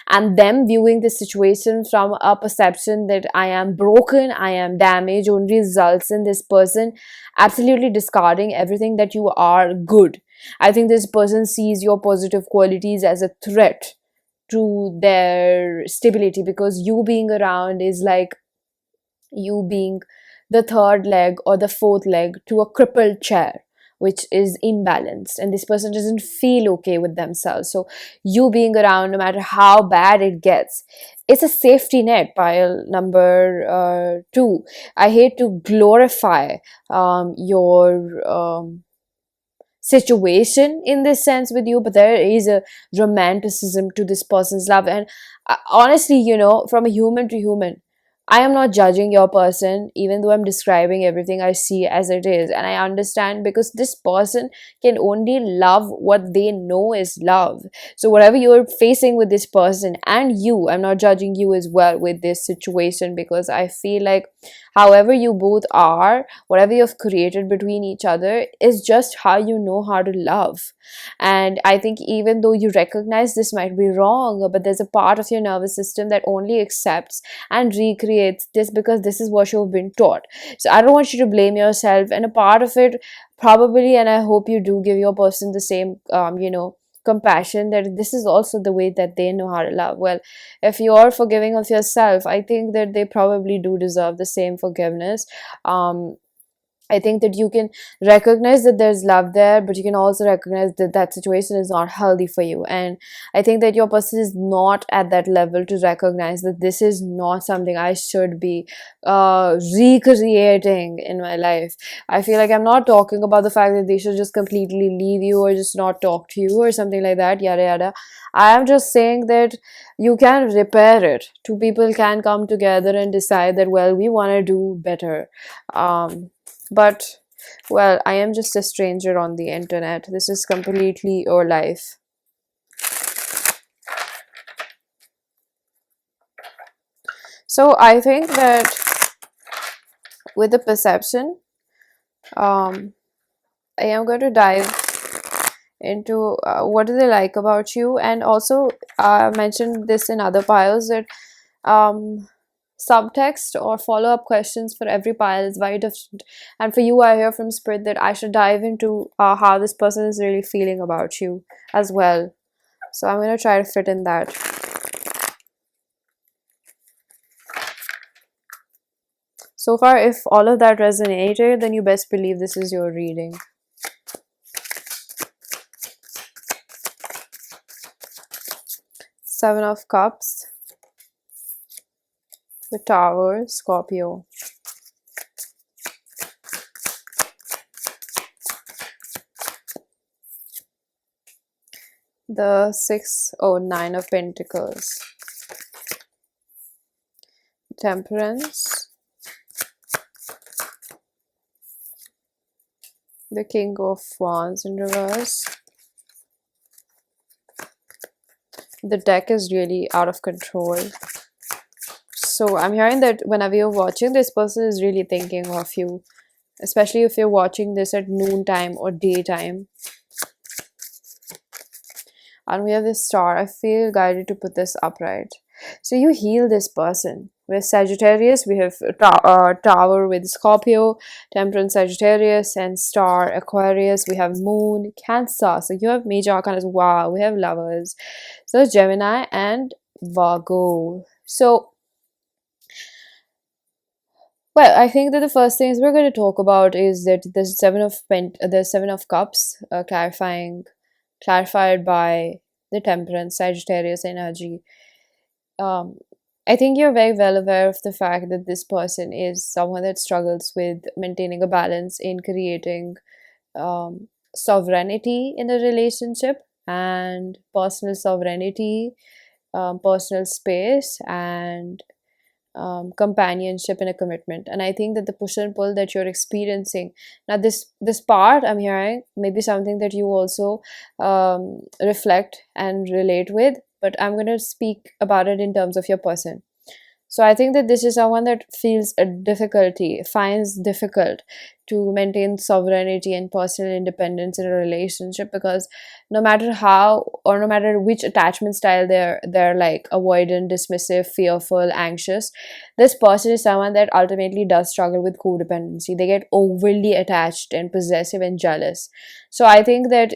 And them viewing the situation from a perception that I am broken, I am damaged, only results in this person absolutely discarding everything that you are good. I think this person sees your positive qualities as a threat to their stability, because you being around is like you being the third leg or the fourth leg to a crippled chair, which is imbalanced, and this person doesn't feel okay with themselves. So you being around, no matter how bad it gets, it's a safety net. Pile number two, I hate to glorify your situation in this sense with you, but there is a romanticism to this person's love. And honestly, from a human to human, I am not judging your person, even though I'm describing everything I see as it is. And I understand, because this person can only love what they know is love. So, whatever you're facing with this person, and you, I'm not judging you as well with this situation, because I feel like however you both are, whatever you've created between each other is just how you know how to love. And I think even though you recognize this might be wrong, but there's a part of your nervous system that only accepts and recreates this because this is what you've been taught. So I don't want you to blame yourself, and a part of it probably, and I hope you do give your person the same compassion, that this is also the way that they know how to love. Well, if you're forgiving of yourself, I think that they probably do deserve the same forgiveness. I think that you can recognize that there's love there, but you can also recognize that that situation is not healthy for you. And I think that your person is not at that level to recognize that this is not something I should be recreating in my life. I feel like I'm not talking about the fact that they should just completely leave you or just not talk to you or something like that, yada yada. I am just saying that you can repair it. Two people can come together and decide that, well, we want to do better. But, well, I am just a stranger on the internet. This is completely your life. So I think that with the perception, I am going to dive into what do they like about you, and also I mentioned this in other piles that subtext or follow-up questions for every pile is very different. And for you, I hear from spirit that I should dive into how this person is really feeling about you as well. So I'm going to try to fit in that. So far, if all of that resonated, then you best believe this is your reading. Seven of Cups, the Tower, Scorpio. The Nine of Pentacles, Temperance, the King of Wands in reverse. The deck is really out of control. So I'm hearing that whenever you're watching, this person is really thinking of you, especially if you're watching this at noontime or daytime. And we have this Star. I feel guided to put this upright. So you heal this person. With Sagittarius, we have Tower with Scorpio, Temperance, Sagittarius, and Star, Aquarius. We have Moon, Cancer. So you have major arcanas. Wow, we have Lovers. So Gemini and Virgo. So, well, I think that the first things we're going to talk about is that the Seven of Cups, clarified by the Temperance, Sagittarius energy. I think you're very well aware of the fact that this person is someone that struggles with maintaining a balance in creating sovereignty in a relationship, and personal sovereignty, personal space, and companionship and a commitment. And I think that the push and pull that you're experiencing now, this part I'm hearing maybe something that you also reflect and relate with, but I'm going to speak about it in terms of your person. So I think that this is someone that finds difficult to maintain sovereignty and personal independence in a relationship, because no matter how or no matter which attachment style they're like avoidant, dismissive, fearful, anxious, this person is someone that ultimately does struggle with codependency. They get overly attached and possessive and jealous. So I think that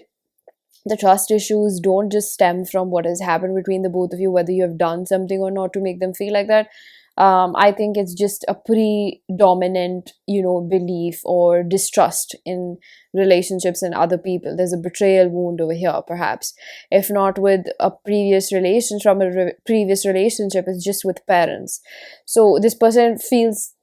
the trust issues don't just stem from what has happened between the both of you, whether you have done something or not to make them feel like that. I think it's just a predominant, belief or distrust in relationships and other people. There's a betrayal wound over here, perhaps. If not with a previous previous relationship, it's just with parents. So this person finds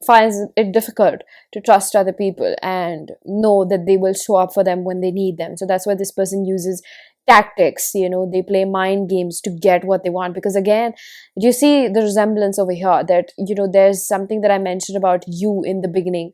it difficult to trust other people and know that they will show up for them when they need them. So that's why this person uses tactics, you know, they play mind games to get what they want. Because again, you see the resemblance over here, that, you know, there's something that I mentioned about you in the beginning,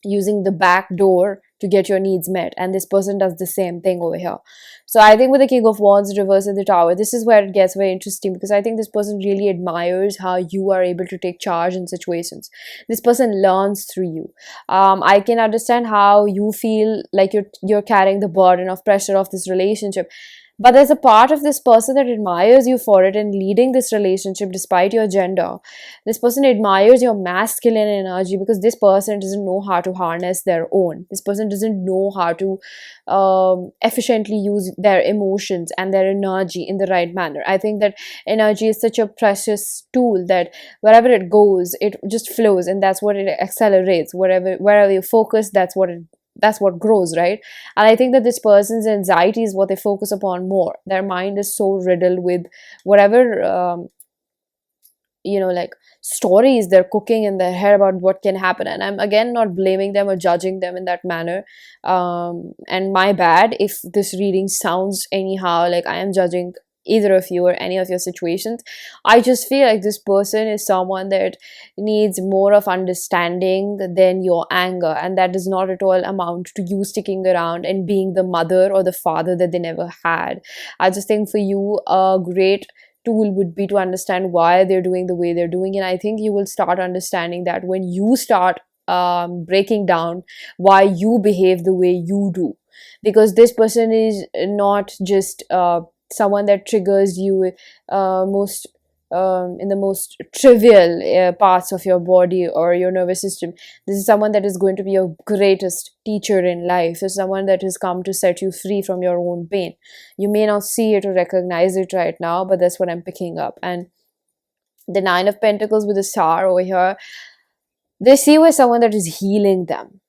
using the back door to get your needs met, and this person does the same thing over here. So I think with the King of Wands reverse in the Tower, this is where it gets very interesting, because I think this person really admires how you are able to take charge in situations. This person learns through you. I can understand how you feel like you're carrying the burden of pressure of this relationship, but there's a part of this person that admires you for it and leading this relationship despite your gender. This person admires your masculine energy, because this person doesn't know how to harness their own. This person doesn't know how to efficiently use their emotions and their energy in the right manner. I think that energy is such a precious tool that wherever it goes, it just flows, and that's what it accelerates. Wherever you focus, that's what grows, right? And I think that this person's anxiety is what they focus upon more. Their mind is so riddled with whatever like stories they're cooking in their head about what can happen. And I'm again not blaming them or judging them in that manner, and my bad if this reading sounds anyhow like I am judging either of you or any of your situations. I just feel like this person is someone that needs more of understanding than your anger, and that does not at all amount to you sticking around and being the mother or the father that they never had. I just think for you a great tool would be to understand why they're doing the way they're doing, and I think you will start understanding that when you start breaking down why you behave the way you do. Because this person is not just someone that triggers you most in the most trivial parts of your body or your nervous system. This is someone that is going to be your greatest teacher in life. This is someone that has come to set you free from your own pain. You may not see it or recognize it right now, but that's what I'm picking up. And the Nine of Pentacles with the Star over here, they see you as someone that is healing them.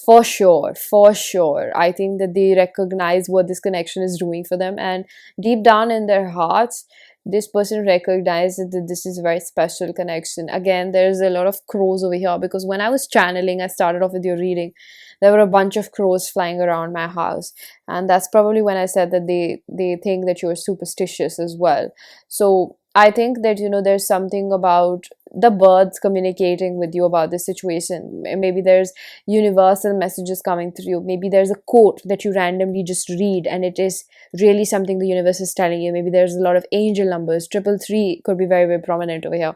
For sure, for sure. I think that they recognize what this connection is doing for them, and deep down in their hearts, this person recognizes that this is a very special connection. Again, there's a lot of crows over here, because when I was channeling, I started off with your reading, there were a bunch of crows flying around my house, and that's probably when I said that they think that you're superstitious as well. So I think that, there's something about the birds communicating with you about this situation. Maybe there's universal messages coming through you. Maybe there's a quote that you randomly just read and it is really something the universe is telling you. Maybe there's a lot of angel numbers. 333 could be very, very prominent over here,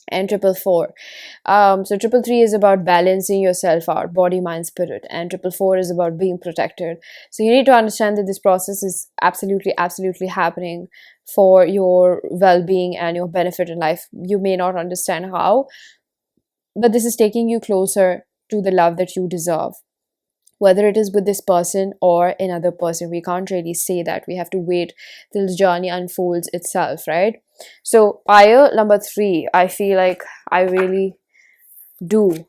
and 444. So 333 is about balancing yourself out, body, mind, spirit, and 444 is about being protected. So you need to understand that this process is absolutely, absolutely happening for your well-being and your benefit in life. You may not understand how, but this is taking you closer to the love that you deserve. Whether it is with this person or another person, we can't really say that. We have to wait till the journey unfolds itself, right? So fire number 3, I feel like I really do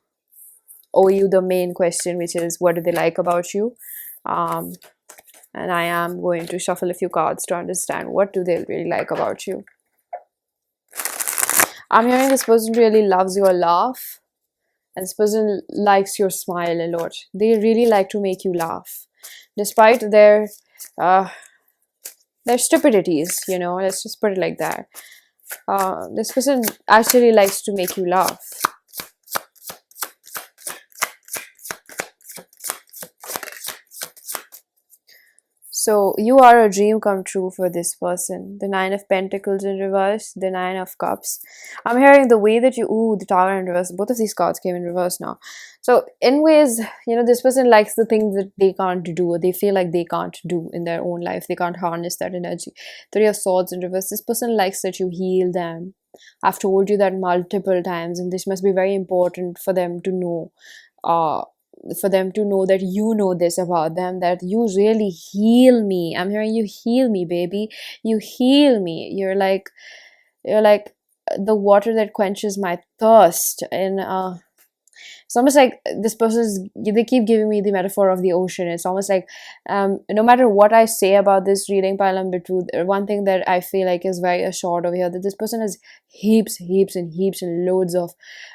owe you the main question, which is what do they like about you? And I am going to shuffle a few cards to understand what do they really like about you. I'm hearing this person really loves your laugh, and this person likes your smile a lot. They really like to make you laugh, despite their stupidities. Let's just put it like that. This person actually likes to make you laugh. So you are a dream come true for this person. The 9 of Pentacles in reverse, the 9 of Cups. I'm hearing the way that the Tower in reverse. Both of these cards came in reverse now. So in ways, this person likes the things that they can't do, or they feel like they can't do in their own life. They can't harness that energy. 3 of Swords in reverse. This person likes that you heal them. I've told you that multiple times, and this must be very important for them to know. That you know this about them, that you really heal me. I'm hearing you heal me, baby. You heal me. You're like the water that quenches my thirst. And it's almost like this person they keep giving me the metaphor of the ocean. It's almost like no matter what I say about this reading, pile number 2, one thing that I feel like is very assured over here, that this person has heaps and loads of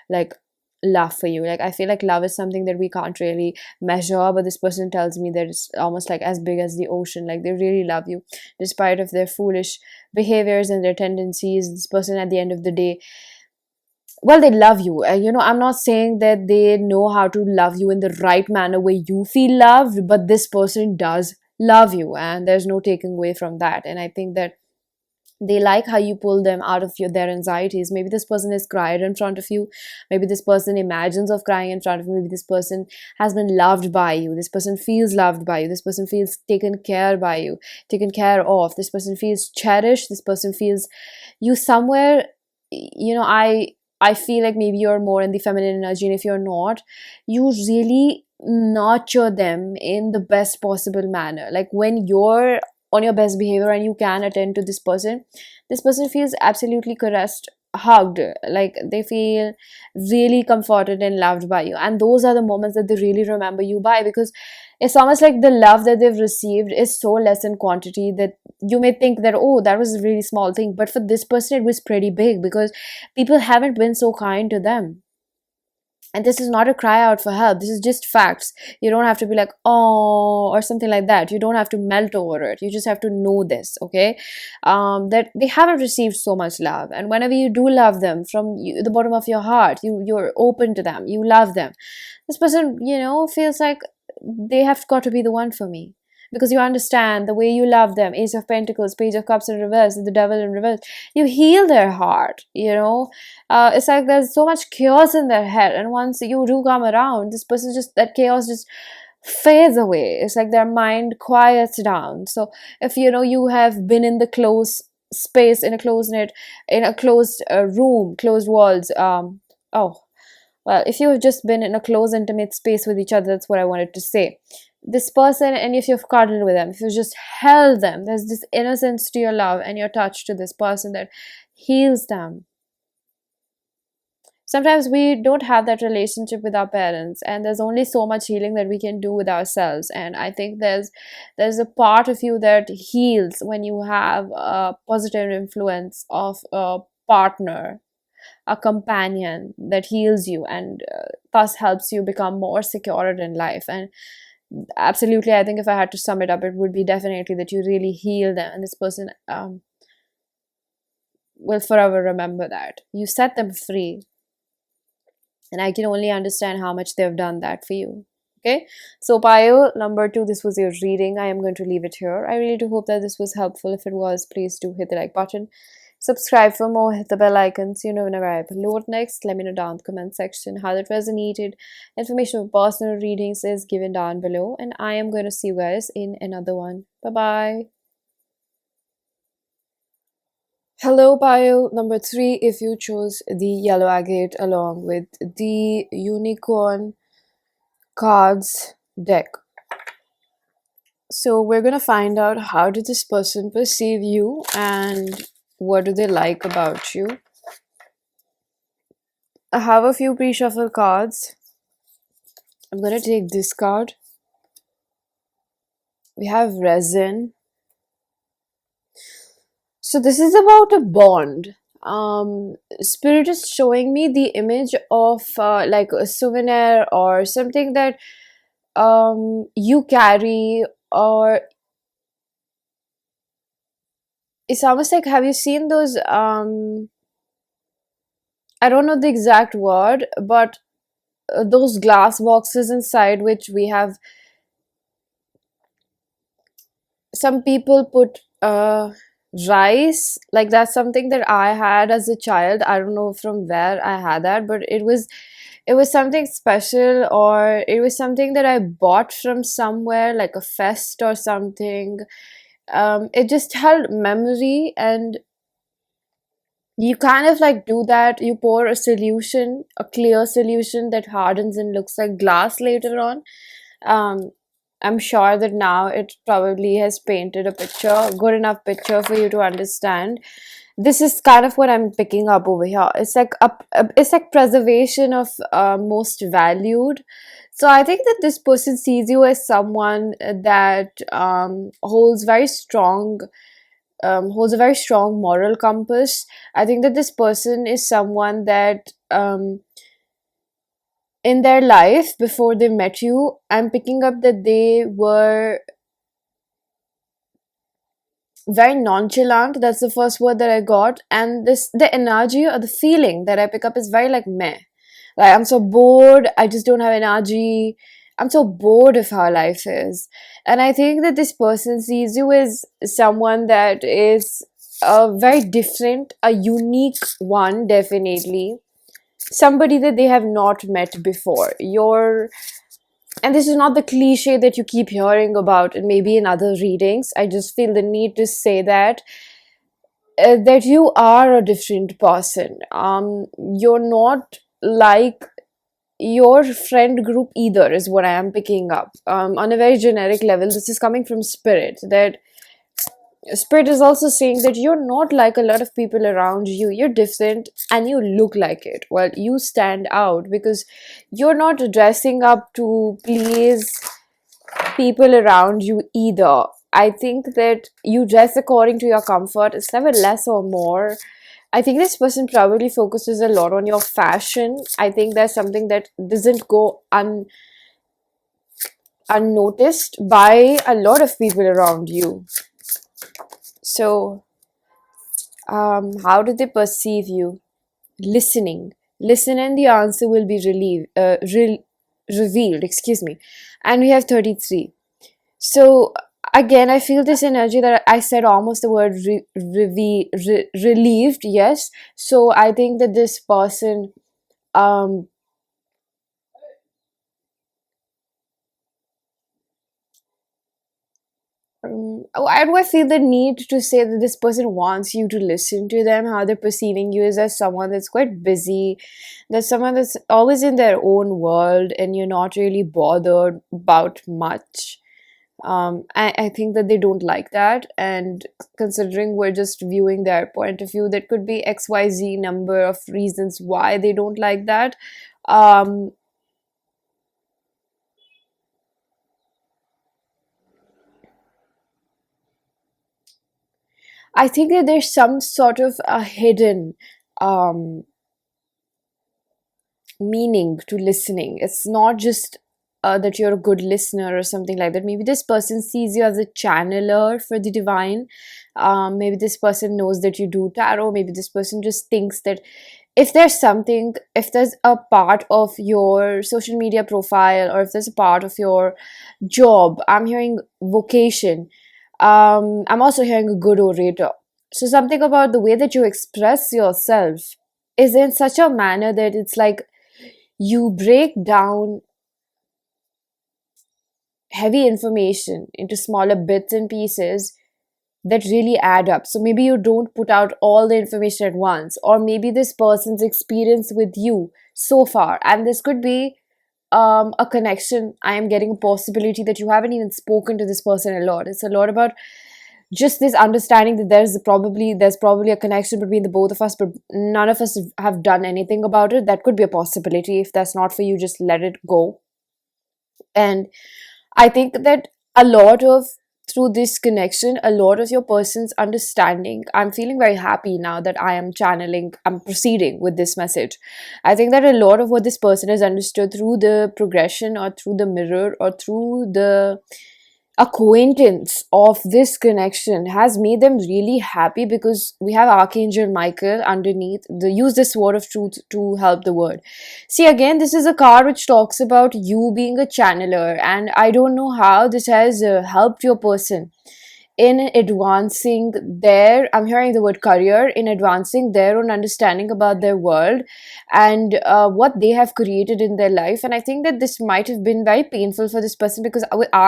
like love for you. Like, I feel like love is something that we can't really measure, but this person tells me that it's almost like as big as the ocean. Like, they really love you despite of their foolish behaviors and their tendencies. This person, at the end of the day, well, they love you. I'm not saying that they know how to love you in the right manner where you feel loved, but this person does love you, and there's no taking away from that. And I think that they like how you pull them out of their anxieties. Maybe this person has cried in front of you. Maybe this person imagines of crying in front of you. Maybe this person has been loved by you. This person feels loved by you. This person feels taken care by you, taken care of. This person feels cherished. This person feels you somewhere. I feel like maybe you're more in the feminine energy, and if you're not, you really nurture them in the best possible manner. Like, when you're on your best behavior and you can attend to this person feels absolutely caressed, hugged, like they feel really comforted and loved by you. And those are the moments that they really remember you by, because it's almost like the love that they've received is so less in quantity that you may think that, oh, that was a really small thing, but for this person it was pretty big, because people haven't been so kind to them. And this is not a cry out for help. This is just facts. You don't have to be like, oh, or something like that. You don't have to melt over it. You just have to know this, okay? That they haven't received so much love. And whenever you do love them from the bottom of your heart, you're open to them. You love them. This person, feels like they have got to be the one for me. Because you understand the way you love them. Ace of Pentacles, Page of Cups in reverse, the Devil in reverse. You heal their heart, it's like there's so much chaos in their head, and once you do come around, this person that chaos just fades away. It's like their mind quiets down. So if you have been in the closed space, in a closed net, in a closed room, closed walls, well, if you've just been in a close, intimate space with each other, that's what I wanted to say. This person, and if you've cuddled with them, if you've just held them, there's this innocence to your love and your touch to this person that heals them. Sometimes we don't have that relationship with our parents, and there's only so much healing that we can do with ourselves. And I think there's a part of you that heals when you have a positive influence of a partner, a companion that heals you, and thus helps you become more secure in life. And absolutely, I think if I had to sum it up, it would be definitely that you really heal them, and this person will forever remember that. You set them free, and I can only understand how much they've done that for you. Okay, so pile number 2, this was your reading. I am going to leave it here. I really do hope that this was helpful. If it was, please do hit the like button. Subscribe for more, hit the bell icon so you know whenever I upload next. Let me know down in the comment section how that resonated. Information for personal readings is given down below, and I am going to see you guys in another one. Bye-bye. Hello, pile number 3, if you chose the yellow agate along with the unicorn cards deck. So we're going to find out, how did this person perceive you and what do they like about you? I have a few pre-shuffle cards. I'm going to take this card. We have resin. So this is about a bond. Spirit is showing me the image of like a souvenir or something that you carry, or it's almost like, have you seen those I don't know the exact word, but those glass boxes inside which we have, some people put rice, like that's something that I had as a child. I don't know from where I had that, but it was something special, or it was something that I bought from somewhere, like a fest or something. It just held memory, and you kind of like do that. You pour a solution, a clear solution that hardens and looks like glass later on. I'm sure that now it probably has painted a picture, good enough picture for you to understand. This is kind of what I'm picking up over here. It's like it's like preservation of most valued. So I think that this person sees you as someone that holds holds a very strong moral compass. I think that this person is someone that in their life before they met you, I'm picking up that they were very nonchalant. That's the first word that I got. And this, the energy or the feeling that I pick up is very like meh. Like, I'm so bored, I just don't have energy. I'm so bored of how life is. And I think that this person sees you as someone that is very different, a unique one, definitely. Somebody that they have not met before. And this is not the cliche that you keep hearing about, and maybe in other readings. I just feel the need to say that you are a different person. You're not like your friend group either, is what I am picking up. On a very generic level, this is coming from spirit. That spirit is also saying that you're not like a lot of people around you. You're different and you look like it. Well, you stand out because you're not dressing up to please people around you either. I think that you dress according to your comfort. It's never less or more. I think this person probably focuses a lot on your fashion. I think that's something that doesn't go unnoticed by a lot of people around you. So, how do they perceive you? Listening. Listen, and the answer will be revealed. Excuse me. And we have 33. So again, I feel this energy that I said almost the word relieved. Yes. So I think that this person, um, why do I feel the need to say that this person wants you to listen to them? How they're perceiving you is as someone that's quite busy, there's someone that's always in their own world, and you're not really bothered about much. I think that they don't like that, and considering we're just viewing their point of view, that could be XYZ number of reasons why they don't like that. um, I think that there's some sort of a hidden um, meaning to listening. It's not just that you're a good listener or something like that. Maybe this person sees you as a channeler for the divine. Maybe this person knows that you do tarot. Maybe this person just thinks that if there's something, if there's a part of your social media profile, or if there's a part of your job, I'm hearing vocation. I'm also hearing a good orator. So something about the way that you express yourself is in such a manner that it's like you break down heavy information into smaller bits and pieces that really add up. So maybe you don't put out all the information at once, or maybe this person's experience with you so far, and this could be a connection. I am getting a possibility that you haven't even spoken to this person a lot. It's a lot about just this understanding that there's probably a connection between the both of us, but none of us have done anything about it. That could be a possibility. If that's not for you, just let it go. And I think that a lot of through this connection, a lot of your person's understanding. I'm feeling very happy now that I'm proceeding with this message. I think that a lot of what this person has understood through the progression, or through the mirror, or through the acquaintance of this connection has made them really happy, because we have Archangel Michael underneath the use the sword of truth to help the word. See, again, this is a card which talks about you being a channeler, and I don't know how this has helped your person in advancing their, I'm hearing the word career, in advancing their own understanding about their world, and what they have created in their life. And I think that this might have been very painful for this person, because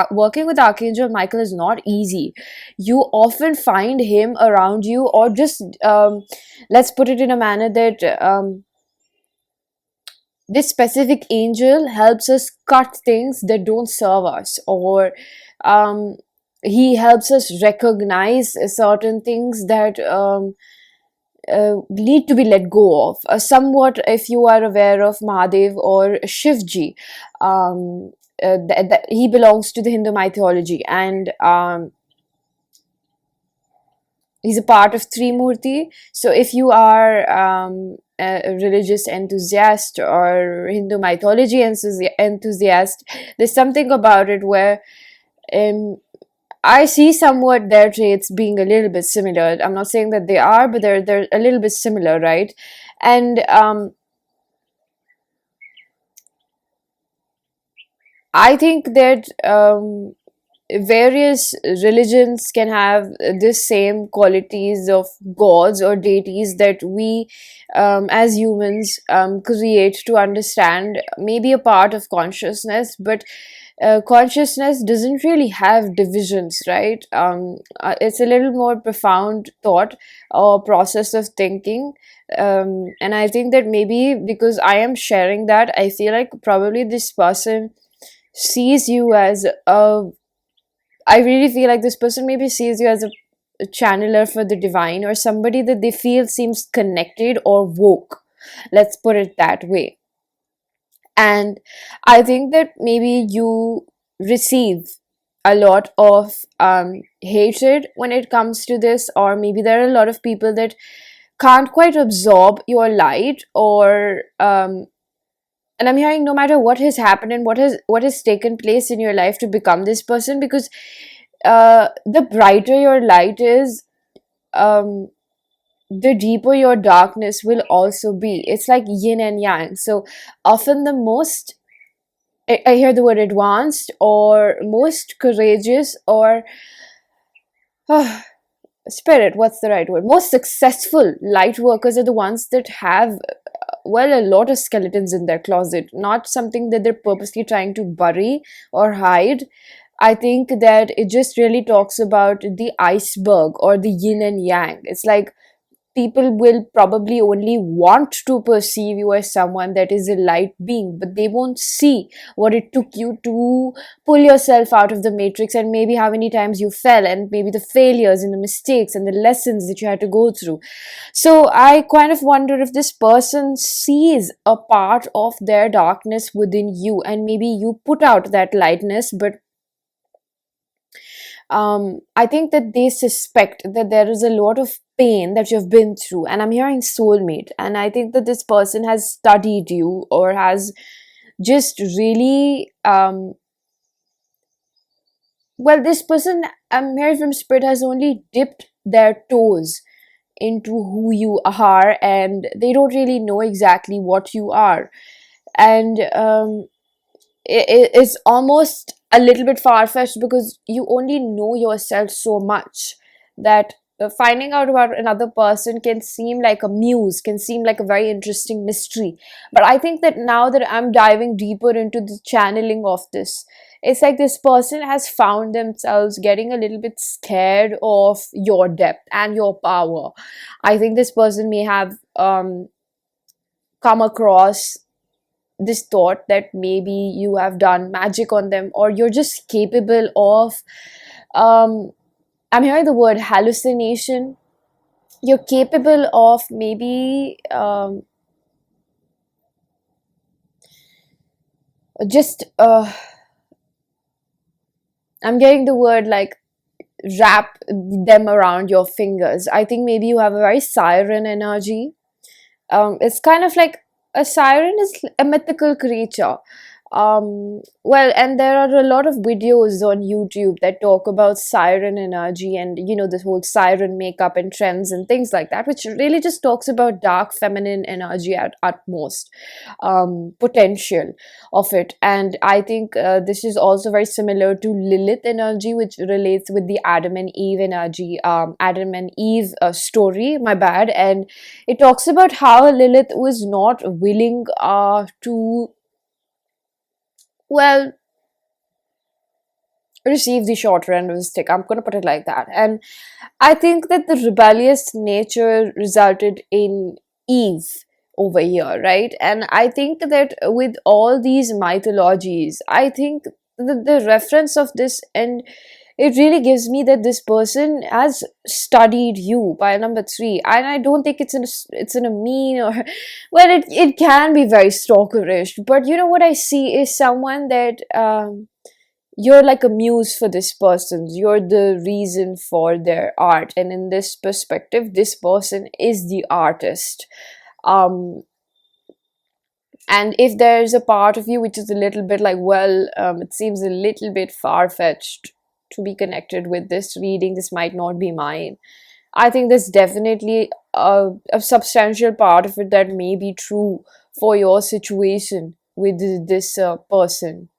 working with Archangel Michael is not easy. You often find him around you, or just let's put it in a manner that this specific angel helps us cut things that don't serve us, or um, he helps us recognize certain things that need to be let go of. Somewhat, if you are aware of Mahadev or Shivji, he belongs to the Hindu mythology, and he's a part of Trimurti. So if you are a religious enthusiast or Hindu mythology enthusiast, there's something about it where um, I see somewhat their traits being a little bit similar. I'm not saying that they are, but they're a little bit similar, right? And I think that various religions can have this same qualities of gods or deities that we as humans create to understand maybe a part of consciousness, but consciousness doesn't really have divisions, right? It's a little more profound thought or process of thinking. And I think that maybe because I am sharing that, I feel like probably this person sees you as a I really feel like this person maybe sees you as a channeler for the divine, or somebody that they feel seems connected or woke. Let's put it that way. And I think that maybe you receive a lot of hatred when it comes to this, or maybe there are a lot of people that can't quite absorb your light, or and I'm hearing no matter what has happened and what has taken place in your life to become this person, because the brighter your light is, um, the deeper your darkness will also be. It's like yin and yang. So often the most, I hear the word advanced or most courageous or spirit, what's the right word? Most successful light workers are the ones that have, well, a lot of skeletons in their closet, not something that they're purposely trying to bury or hide. I think that it just really talks about the iceberg or the yin and yang. It's like people will probably only want to perceive you as someone that is a light being, but they won't see what it took you to pull yourself out of the matrix, and maybe how many times you fell, and maybe the failures and the mistakes and the lessons that you had to go through. So I kind of wonder if this person sees a part of their darkness within you, and maybe you put out that lightness, but I think that they suspect that there is a lot of pain that you've been through. And I'm hearing soulmate. And I think that this person has studied you or has just really, well, this person, I'm hearing from Spirit, has only dipped their toes into who you are, and they don't really know exactly what you are. And it's almost a little bit far-fetched because you only know yourself so much that finding out about another person can seem like a muse, can seem like a very interesting mystery. But I think that now that I'm diving deeper into the channeling of this, it's like this person has found themselves getting a little bit scared of your depth and your power. I think this person may have come across this thought that maybe you have done magic on them, or you're just capable of, um I'm hearing the word hallucination. You're capable of maybe just I'm getting the word like wrap them around your fingers. I think maybe you have a very siren energy. It's kind of like a siren is a mythical creature. Well, and there are a lot of videos on YouTube that talk about siren energy and, this whole siren makeup and trends and things like that, which really just talks about dark feminine energy at utmost potential of it. And I think this is also very similar to Lilith energy, which relates with the Adam and Eve energy, Adam and Eve story, my bad. And it talks about how Lilith was not willing to, well, receive the shorter end of the stick. I'm going to put it like that. And I think that the rebellious nature resulted in Eve over here, right? And I think that with all these mythologies, I think the reference of this, and it really gives me that this person has studied you, by number three. And I don't think it's in a mean or well, it can be very stalkerish, but what I see is someone that you're like a muse for this person. You're the reason for their art, and in this perspective, this person is the artist. um and if there's a part of you which is a little bit like, well, it seems a little bit far-fetched to be connected with this reading, this might not be mine, I think there's definitely a substantial part of it that may be true for your situation with this person.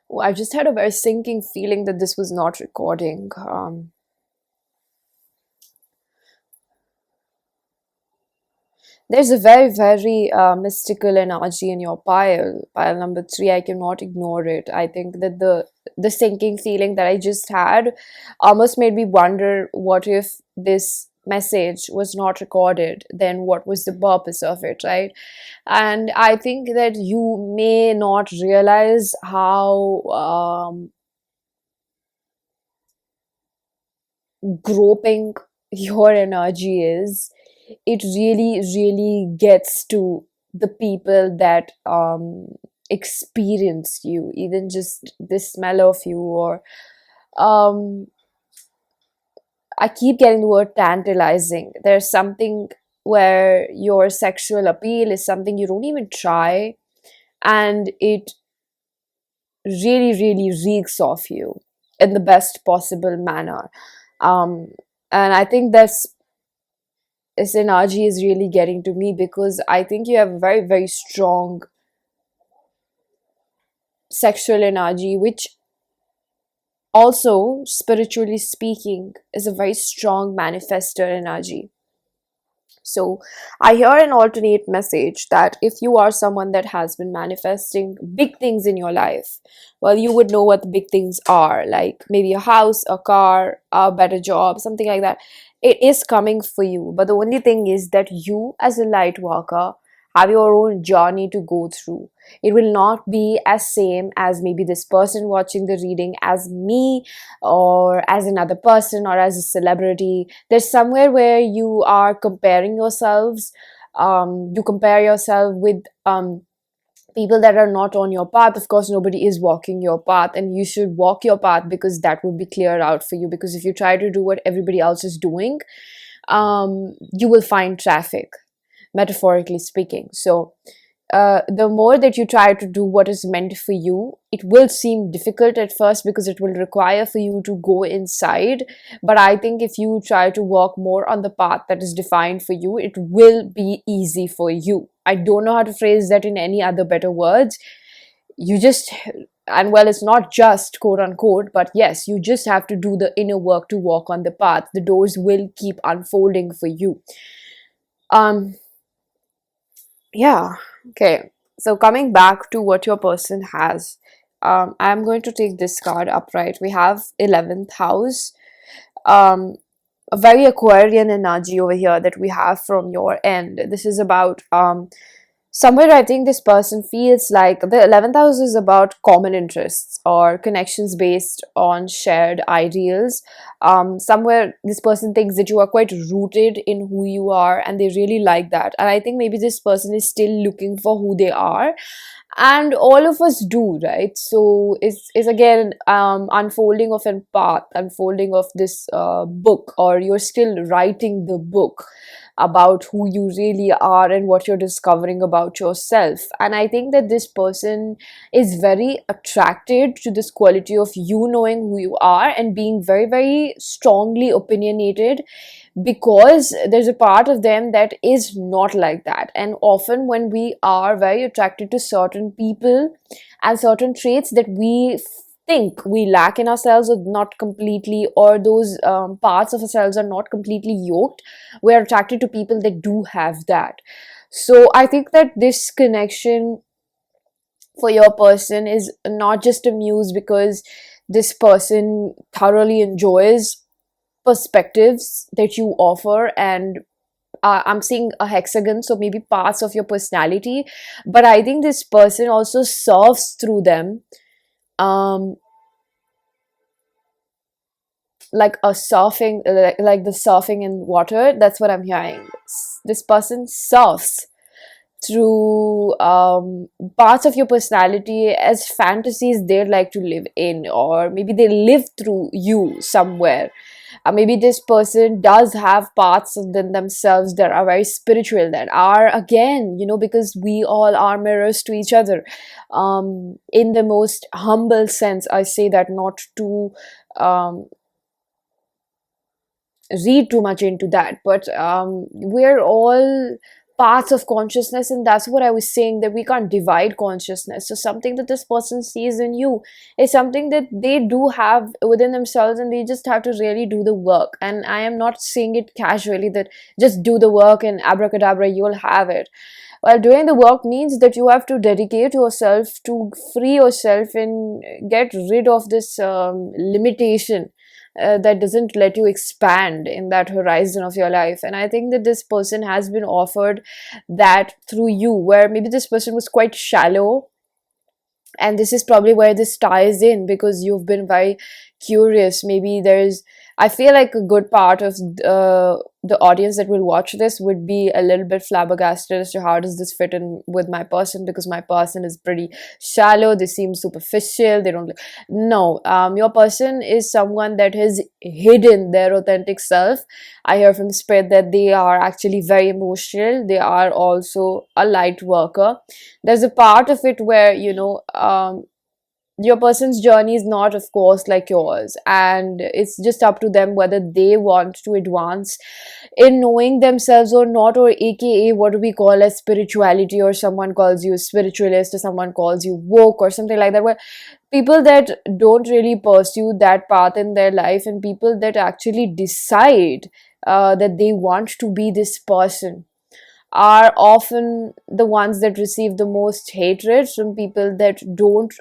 Oh, I just had a very sinking feeling that this was not recording. There's a very, very mystical energy in your pile number 3. I cannot ignore it. I think that the sinking feeling that I just had almost made me wonder, what if this message was not recorded? Then what was the purpose of it, right? And I think that you may not realize how groping your energy is. It really, really gets to the people that experience you, even just the smell of you, or um I keep getting the word tantalizing. There's something where your sexual appeal is something you don't even try, and it really, really reeks of you in the best possible manner. um and I think this energy is really getting to me, because I think you have a very, very strong sexual energy, which also, spiritually speaking, is a very strong manifester energy. So, I hear an alternate message that if you are someone that has been manifesting big things in your life, well, you would know what the big things are, like maybe a house, a car, a better job, something like that. It is coming for you. But the only thing is that you, as a light worker, have your own journey to go through. It will not be as same as maybe this person watching the reading, as me, or as another person, or as a celebrity. There's somewhere where you are comparing yourselves. You compare yourself with people that are not on your path. Of course, nobody is walking your path, and you should walk your path, because that would be clear out for you. Because if you try to do what everybody else is doing, you will find traffic, metaphorically speaking. So the more that you try to do what is meant for you, it will seem difficult at first, because it will require for you to go inside. But I think if you try to walk more on the path that is defined for you, it will be easy for you. I don't know how to phrase that in any other better words. You just, and well, it's not just quote unquote, but yes, you just have to do the inner work to walk on the path. The doors will keep unfolding for you. um Yeah, okay. So coming back to what your person has, I'm going to take this card upright. We have 11th house, um, a very Aquarian energy over here that we have from your end. This is about somewhere I think this person feels like the 11th house is about common interests or connections based on shared ideals. Somewhere this person thinks that you are quite rooted in who you are, and they really like that. And I think maybe this person is still looking for who they are, and all of us do, right? So it's again unfolding of a path, unfolding of this book, or you're still writing the book about who you really are and what you're discovering about yourself. And I think that this person is very attracted to this quality of you knowing who you are and being very, very strongly opinionated, because there's a part of them that is not like that. And often when we are very attracted to certain people and certain traits that we think we lack in ourselves, or not completely, or those parts of ourselves are not completely yoked, we are attracted to people that do have that. So I think that this connection for your person is not just a muse, because this person thoroughly enjoys perspectives that you offer. And I'm seeing a hexagon, so maybe parts of your personality, but I think this person also serves through them, um like a surfing, like the surfing in water. That's what I'm hearing. This person surfs through parts of your personality as fantasies they'd like to live in, or maybe they live through you somewhere. Maybe this person does have parts within themselves that are very spiritual, that are, again, because we all are mirrors to each other. In the most humble sense, I say that, not to um, read too much into that, but we're all parts of consciousness, and that's what I was saying, that we can't divide consciousness. So something that this person sees in you is something that they do have within themselves, and they just have to really do the work. And I am not saying it casually, that just do the work and abracadabra you'll have it. While doing the work means that you have to dedicate yourself to free yourself and get rid of this limitation that doesn't let you expand in that horizon of your life. And I think that this person has been offered that through you, where maybe this person was quite shallow, and this is probably where this ties in, because you've been very curious. Maybe there's, I feel like a good part of the audience that will watch this would be a little bit flabbergasted as to how does this fit in with my person, because my person is pretty shallow, they seem superficial, they don't. No, your person is someone that has hidden their authentic self. I hear from spirit that they are actually very emotional, they are also a light worker. There's a part of it where your person's journey is not, of course, like yours, and it's just up to them whether they want to advance in knowing themselves or not, or aka what do we call as spirituality, or someone calls you a spiritualist, or someone calls you woke, or something like that. Well, people that don't really pursue that path in their life, and people that actually decide that they want to be this person, are often the ones that receive the most hatred from people that don't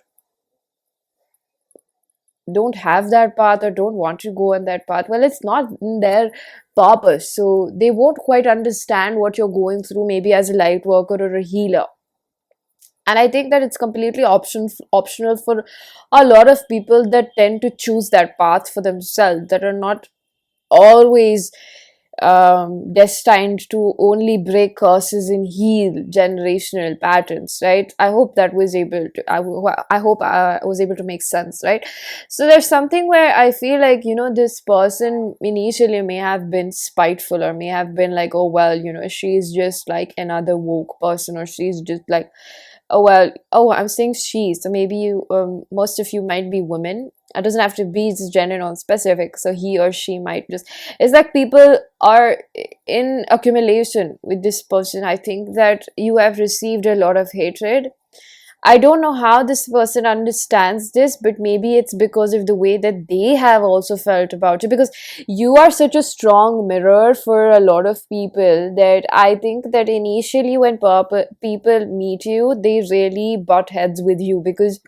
have that path, or don't want to go on that path. Well, it's not in their purpose, so they won't quite understand what you're going through, maybe as a light worker or a healer. And I think that it's completely optional for a lot of people that tend to choose that path for themselves, that are not always destined to only break curses and heal generational patterns, right? I hope that was able to, I hope I was able to make sense, right? So there's something where I feel like, this person initially may have been spiteful, or may have been like, oh well, she's just like another woke person, or she's just like, oh well, oh, I'm saying she, so maybe you, most of you might be women. It doesn't have to be just gender non-specific, so he or she might just, it's like people are in accumulation with this person. I think that you have received a lot of hatred. I don't know how this person understands this, but maybe it's because of the way that they have also felt about it. Because you are such a strong mirror for a lot of people, that I think that initially when people meet you, they really butt heads with you, because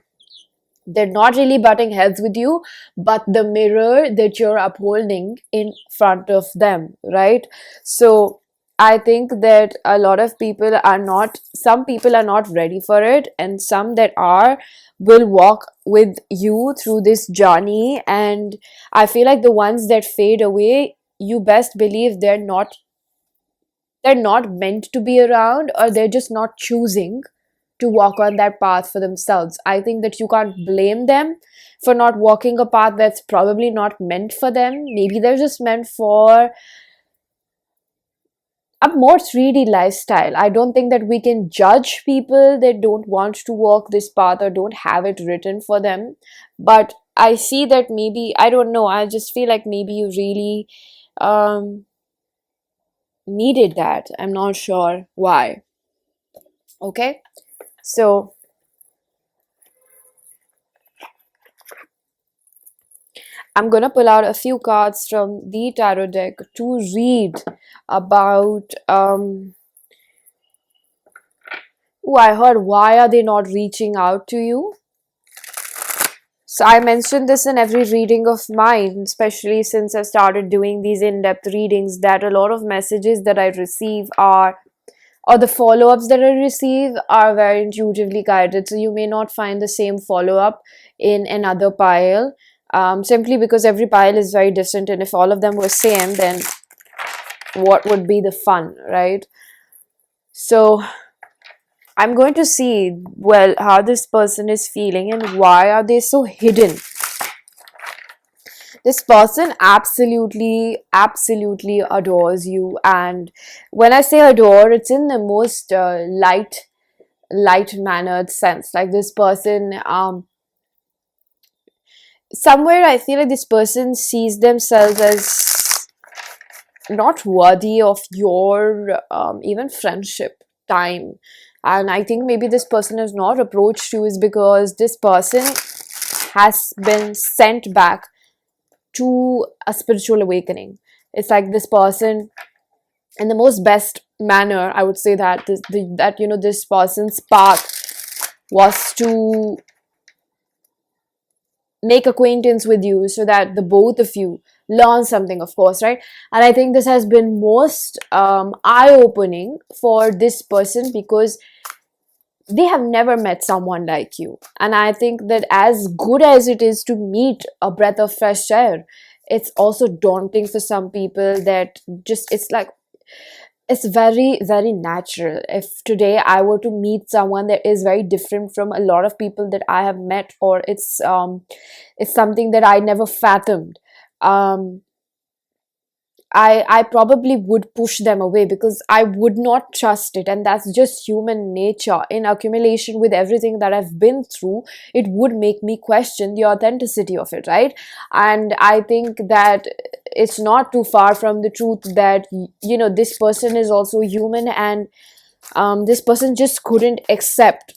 they're not really butting heads with you, but the mirror that you're upholding in front of them, right? So I think that a lot of people are not, some people are not ready for it, and some that are will walk with you through this journey. And I feel like the ones that fade away, you best believe they're not meant to be around, or they're just not choosing to walk on that path for themselves. I think that you can't blame them for not walking a path that's probably not meant for them. Maybe they're just meant for a more 3D lifestyle. I don't think that we can judge people that don't want to walk this path or don't have it written for them. But I see that maybe, I don't know, I just feel like maybe you really um, needed that. I'm not sure why. Okay, so I'm gonna pull out a few cards from the tarot deck to read about oh, I heard, why are they not reaching out to you? So I mentioned this in every reading of mine, especially since I started doing these in-depth readings, that a lot of messages that I receive are, or the follow-ups that I receive, are very intuitively guided. So you may not find the same follow-up in another pile, simply because every pile is very different, and if all of them were same, then what would be the fun, right? So I'm going to see, well, how this person is feeling and why are they so hidden. This person absolutely adores you, and when I say adore, it's in the most light mannered sense. Like this person, somewhere I feel like this person sees themselves as not worthy of your even friendship time. And I think maybe this person has not approached you is because this person has been sent back to a spiritual awakening. It's like this person, in the most best manner, I would say that that this person's path was to make acquaintance with you so that the both of you learn something, of course, right? And I think this has been most eye-opening for this person because they have never met someone like you. And I think that as good as it is to meet a breath of fresh air, it's also daunting for some people. That just, it's like, it's very natural. If today I were to meet someone that is very different from a lot of people that I have met, or it's something that I never fathomed, um I probably would push them away because I would not trust it. And that's just human nature. In accumulation with everything that I've been through, it would make me question the authenticity of it, right? And I think that it's not too far from the truth that, this person is also human, and this person just couldn't accept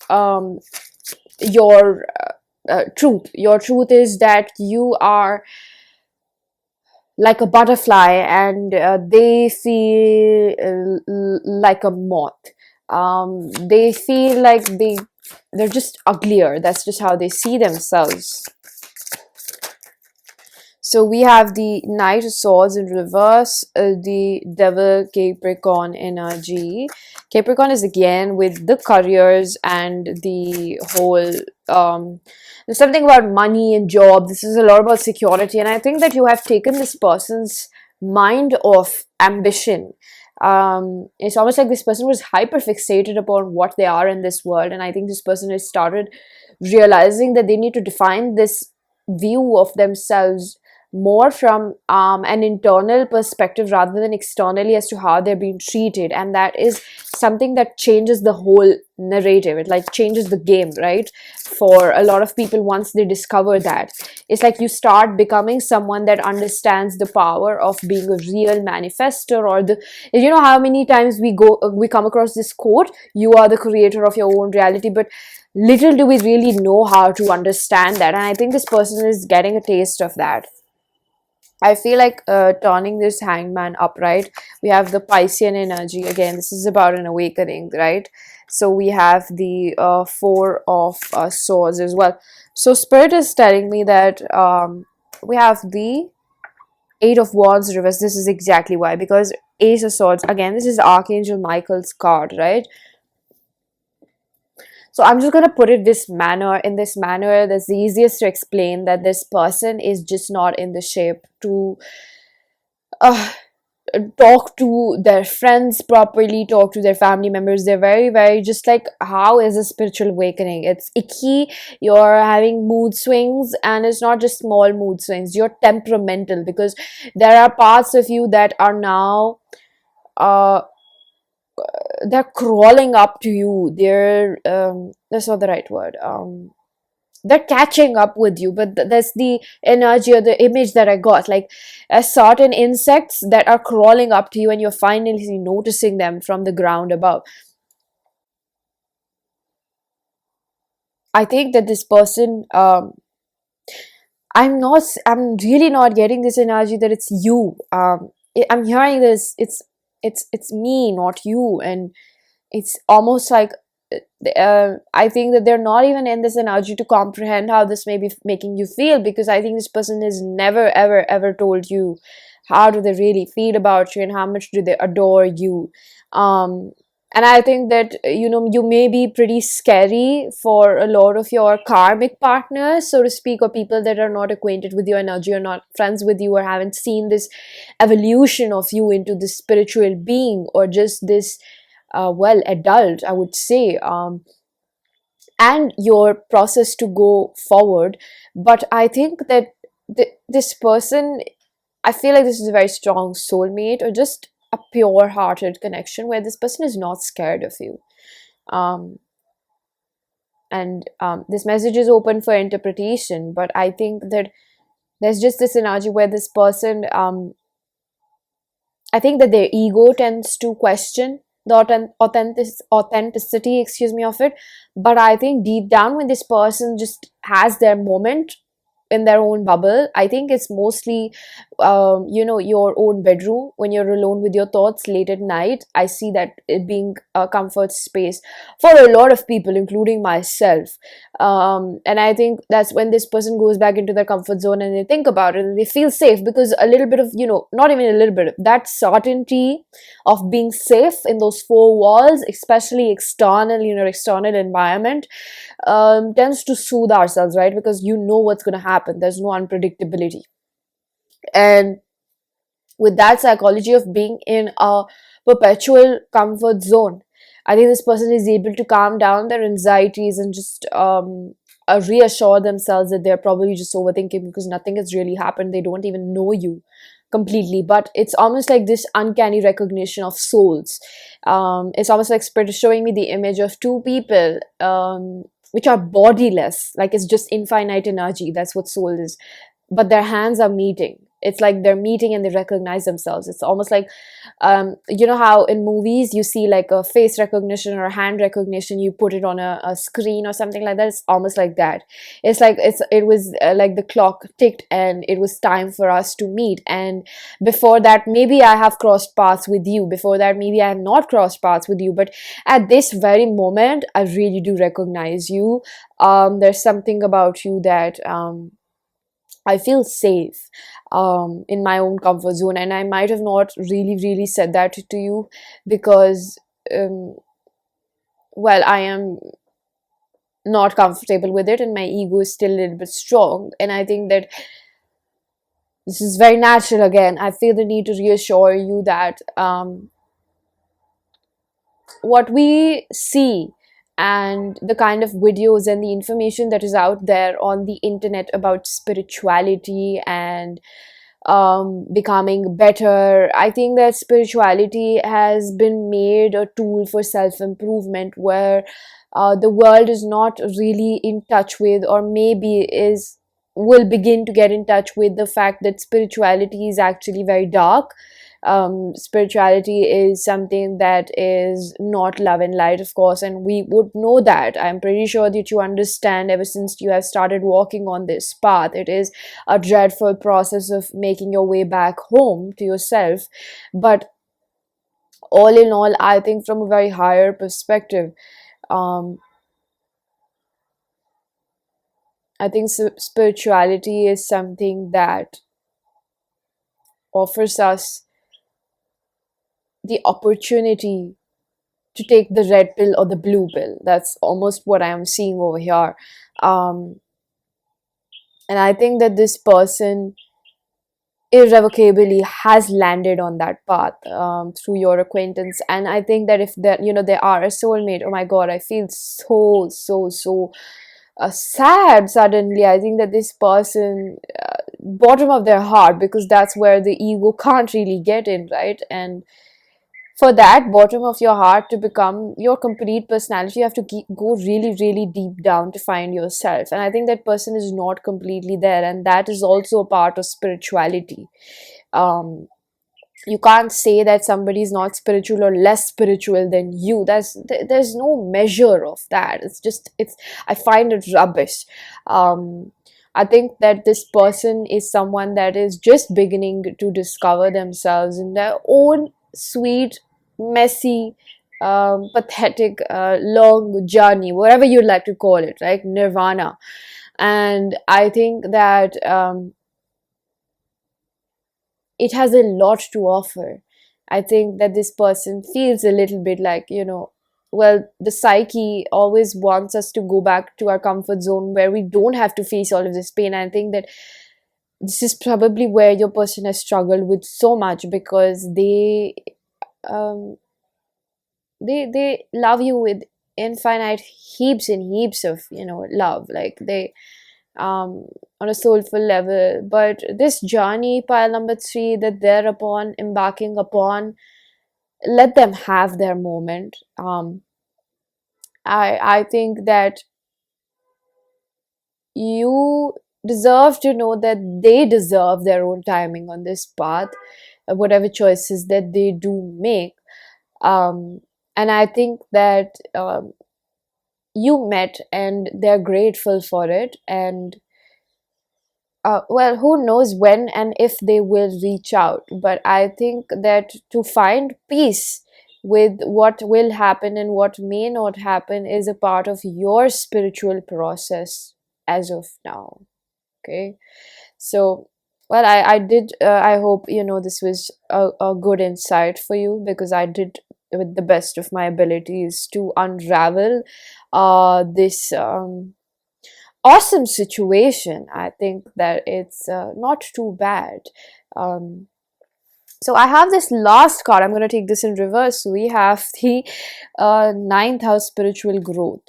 your truth. Your truth is that you are like a butterfly, and they feel like a moth. They feel like they're just uglier. That's just how they see themselves. So we have the Knight of Swords in reverse, the Devil Capricorn energy. Capricorn is again with the careers and the whole, there's something about money and job. This is a lot about security, and I think that you have taken this person's mind off ambition. It's almost like this person was hyper fixated upon what they are in this world, and I think this person has started realizing that they need to define this view of themselves more from an internal perspective rather than externally as to how they're being treated. And that is something that changes the whole narrative. It like changes the game, right? For a lot of people, once they discover that, it's like you start becoming someone that understands the power of being a real manifestor. Or the, how many times we come across this quote, you are the creator of your own reality, but little do we really know how to understand that. And I think this person is getting a taste of that. I feel like turning this hangman upright. We have the Piscean energy. Again, this is about an awakening, right? So we have the Four of Swords as well. So Spirit is telling me that we have the Eight of Wands reverse. This is exactly why. Because Ace of Swords, again, this is Archangel Michael's card, right? So I'm just going to put it in this manner that's the easiest to explain, that this person is just not in the shape to talk to their friends properly, talk to their family members. They're very just like, how is a spiritual awakening? It's icky. You're having mood swings, and it's not just small mood swings. You're temperamental because there are parts of you that are now they're crawling up to you. They're that's not the right word. They're catching up with you, but that's the energy or the image that I got, like certain insects that are crawling up to you and you're finally noticing them from the ground above. I think that this person, I'm really not getting this energy that it's you. I'm hearing this, it's me, not you. And it's almost like I think that they're not even in this energy to comprehend how this may be making you feel, because I think this person has never ever told you how do they really feel about you and how much do they adore you. And I think that you may be pretty scary for a lot of your karmic partners, so to speak, or people that are not acquainted with your energy or not friends with you or haven't seen this evolution of you into this spiritual being, or just this well, adult, I would say, and your process to go forward. But I think that this person, I feel like this is a very strong soulmate, or just a pure hearted connection where this person is not scared of you. Um, and this message is open for interpretation, but I think that there's just this energy where this person, I think that their ego tends to question the authenticity, excuse me, of it. But I think deep down, when this person just has their moment in their own bubble, I think it's mostly, your own bedroom when you're alone with your thoughts late at night. I see that it being a comfort space for a lot of people, including myself. And I think that's when this person goes back into their comfort zone and they think about it and they feel safe, because a little bit of, not even a little bit, that certainty of being safe in those four walls, especially external, external environment, tends to soothe ourselves, right? Because you know what's going to happen. There's no unpredictability. And with that psychology of being in a perpetual comfort zone, I think this person is able to calm down their anxieties and just reassure themselves that they're probably just overthinking, because nothing has really happened. They don't even know you completely, but it's almost like this uncanny recognition of souls. It's almost like spirit is showing me the image of two people, which are bodiless, like it's just infinite energy. That's what soul is. But their hands are meeting. It's like they're meeting and they recognize themselves. It's almost like, you know how in movies you see like a face recognition or hand recognition, you put it on a screen or something like that. It's almost like that. It's like it was like the clock ticked and it was time for us to meet. And before that, maybe I have crossed paths with you. Before that, maybe I have not crossed paths with you. But at this very moment, I really do recognize you. There's something about you that I feel safe in my own comfort zone. And I might have not really, really said that to you because, um, well, I am not comfortable with it and my ego is still a little bit strong. And I think that this is very natural again. I feel the need to reassure you that what we see and the kind of videos and the information that is out there on the internet about spirituality and becoming better, I think that spirituality has been made a tool for self-improvement, where the world is not really in touch with, or maybe is will begin to get in touch with, the fact that spirituality is actually very dark. Spirituality is something that is not love and light, of course, and we would know that. I'm pretty sure that you understand ever since you have started walking on this path. It is a dreadful process of making your way back home to yourself. But all in all, I think from a very higher perspective, um, I think spirituality is something that offers us the opportunity to take the red pill or the blue pill. That's almost what I am seeing over here. Um, and I think that this person irrevocably has landed on that path through your acquaintance. And I think that if that, they are a soulmate, oh my god, I feel so sad suddenly. I think that this person, bottom of their heart, because that's where the ego can't really get in, right? And for that bottom of your heart to become your complete personality, you have to go really, really deep down to find yourself. And I think that person is not completely there, and that is also a part of spirituality. um you can't say that somebody is not spiritual or less spiritual than you. There's no measure of that. It's I find it rubbish. I think that this person is someone that is just beginning to discover themselves in their own sweet, messy, pathetic, long journey, whatever you'd like to call it, right? Nirvana. And I think that it has a lot to offer. I think that this person feels a little bit like, well, the psyche always wants us to go back to our comfort zone where we don't have to face all of this pain. I think that this is probably where your person has struggled with so much, because they um, they love you with infinite heaps and heaps of, love, like they, on a soulful level. But this journey, pile number 3, that they're upon embarking upon, let them have their moment. I think that you deserve to know that they deserve their own timing on this path, whatever choices that they do make. um, and I think that you met and they're grateful for it. And well, who knows when and if they will reach out, but I think that to find peace with what will happen and what may not happen is a part of your spiritual process as of now. Okay, so well, I did, I hope this was a good insight for you, because I did with the best of my abilities to unravel this awesome situation. I think that it's not too bad. um, so I have this last card. I'm going to take this in reverse. We have the ninth house, spiritual growth.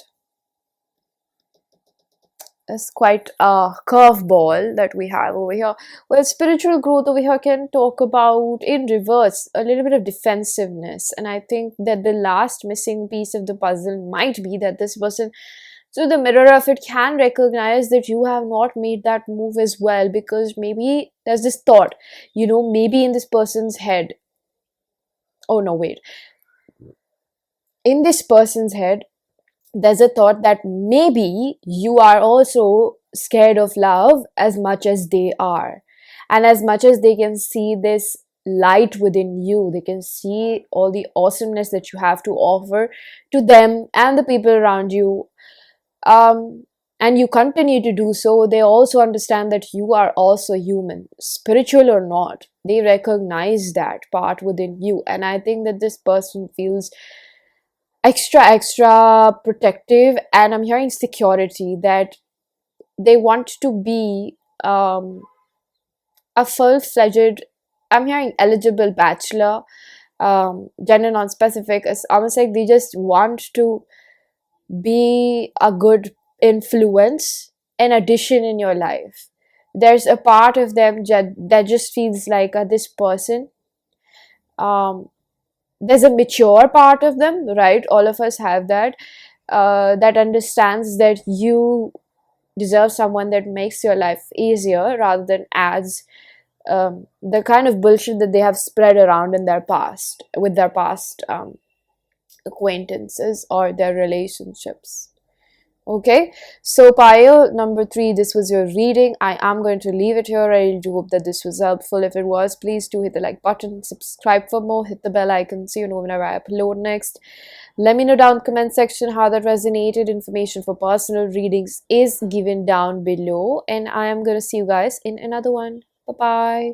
It's quite a curveball that we have over here. Well, spiritual growth over here can talk about, in reverse, a little bit of defensiveness. And I think that the last missing piece of the puzzle might be that this person, so the mirror of it, can recognize that you have not made that move as well, because maybe there's this thought, maybe in this person's head. Oh no, wait. In this person's head, there's a thought that maybe you are also scared of love as much as they are. And as much as they can see this light within you, they can see all the awesomeness that you have to offer to them and the people around you. And you continue to do so, they also understand that you are also human, spiritual or not. They recognize that part within you. And I think that this person feels extra protective, and I'm hearing security, that they want to be a full-fledged, I'm hearing eligible bachelor, gender non-specific. It's almost like they just want to be a good influence, an addition in your life. There's a part of them that just feels like this person, um, there's a mature part of them, right? All of us have that, that understands that you deserve someone that makes your life easier rather than adds the kind of bullshit that they have spread around in their past, with their past acquaintances or their relationships. Okay, so pile number 3, this was your reading. I am going to leave it here. I do hope that this was helpful. If it was, please do hit the like button, subscribe for more, hit the bell icon so you know whenever I upload next. Let me know down in the comment section how that resonated. Information for personal readings is given down below, and I am going to see you guys in another one. Bye bye.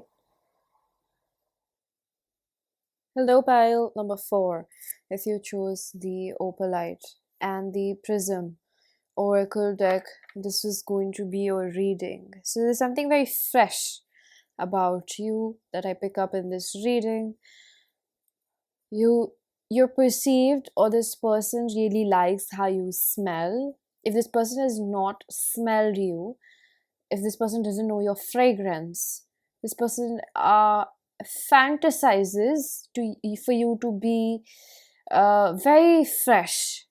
Hello, pile number 4. If you chose the Opalite and the Prism Oracle deck, this is going to be your reading. So there's something very fresh about you that I pick up in this reading. You're perceived, or this person really likes how you smell. If this person has not smelled you, if this person doesn't know your fragrance, this person fantasizes for you to be very fresh.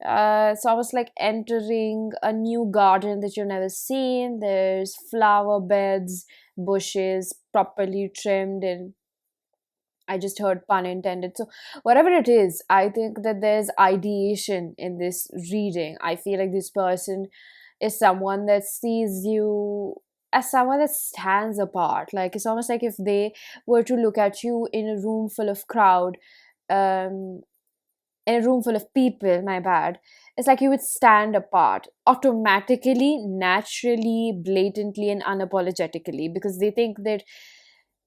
It's almost like entering a new garden that you've never seen. There's flower beds, bushes properly trimmed, and I just heard pun intended. So whatever it is, I think that there's ideation in this reading. I feel like this person is someone that sees you as someone that stands apart. Like, it's almost like if they were to look at you in a room full of crowd, um, in a room full of people, my bad, it's like you would stand apart automatically, naturally, blatantly, and unapologetically, because they think that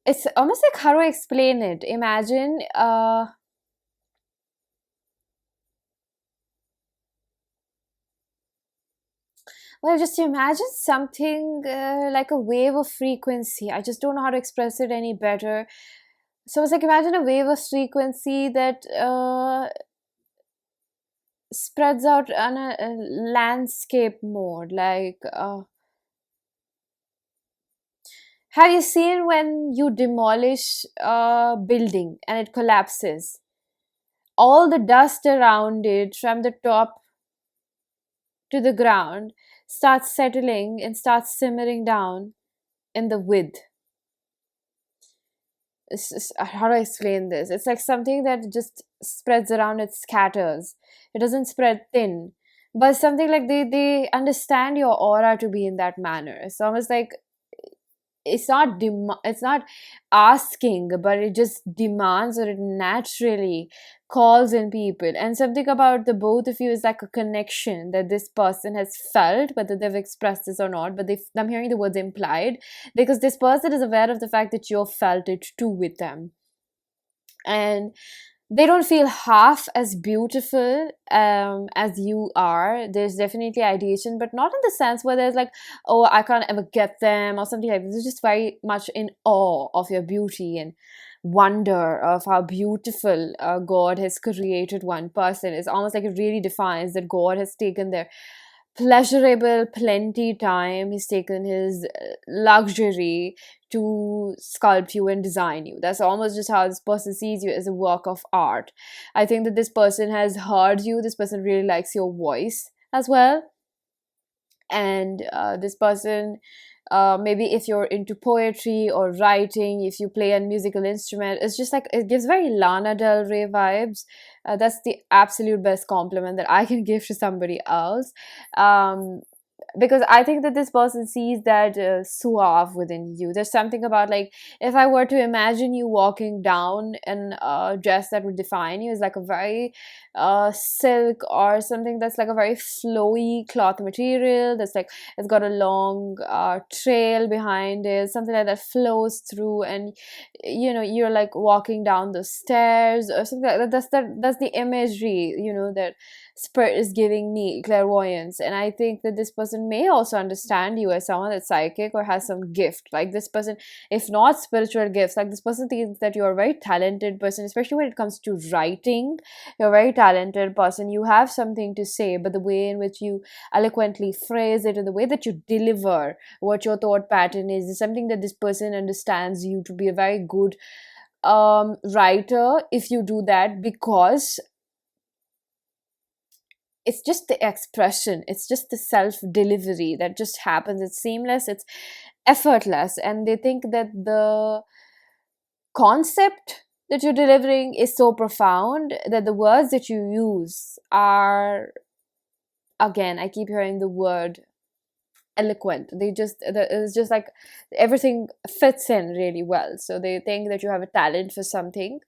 it's almost like, how do I explain it? Imagine, well, just imagine something like a wave of frequency. I just don't know how to express it any better. So it's like, imagine a wave of frequency that spreads out on a landscape mode. Like, have you seen when you demolish a building and it collapses? All the dust around it from the top to the ground starts settling and starts simmering down in the width. How do I explain this? It's like something that just spreads around, it scatters. It doesn't spread thin. But something like they understand your aura to be in that manner. It's almost like it's not asking, but it just demands, or it naturally calls in people. And something about the both of you is like a connection that this person has felt, whether they've expressed this or not, but I'm hearing the words implied, because this person is aware of the fact that you've felt it too with them. And they don't feel half as beautiful as you are. There's definitely ideation, but not in the sense where there's like, oh, I can't ever get them or something like this. They're just very much in awe of your beauty and wonder of how beautiful God has created one person. It's almost like it really defines that God has taken their pleasurable plenty time. He's taken his luxury to sculpt you and design you. That's almost just how this person sees you, as a work of art. I think that this person has heard you. This person really likes your voice as well. And this person, maybe if you're into poetry or writing, if you play a musical instrument, it's just like it gives very Lana Del Rey vibes. That's the absolute best compliment that I can give to somebody else. Because I think that this person sees that suave within you. There's something about, like, if I were to imagine you walking down in a dress that would define you, is like a very silk or something that's like a very flowy cloth material that's like it's got a long trail behind it, something like that flows through, and you're like walking down the stairs or something like that. That's the imagery, that spirit is giving me, clairvoyance. And I think that this person may also understand you as someone that's psychic or has some gift. Like, this person, if not spiritual gifts, like this person thinks that you're a very talented person, especially when it comes to writing. You're a very talented person. You have something to say, but the way in which you eloquently phrase it, and the way that you deliver what your thought pattern is something that this person understands you to be a very good writer if you do that, because it's just the expression, it's just the self delivery that just happens. It's seamless, it's effortless, and they think that the concept that you're delivering is so profound that the words that you use are, again, I keep hearing the word eloquent. It's just like everything fits in really well. So they think that you have a talent for something,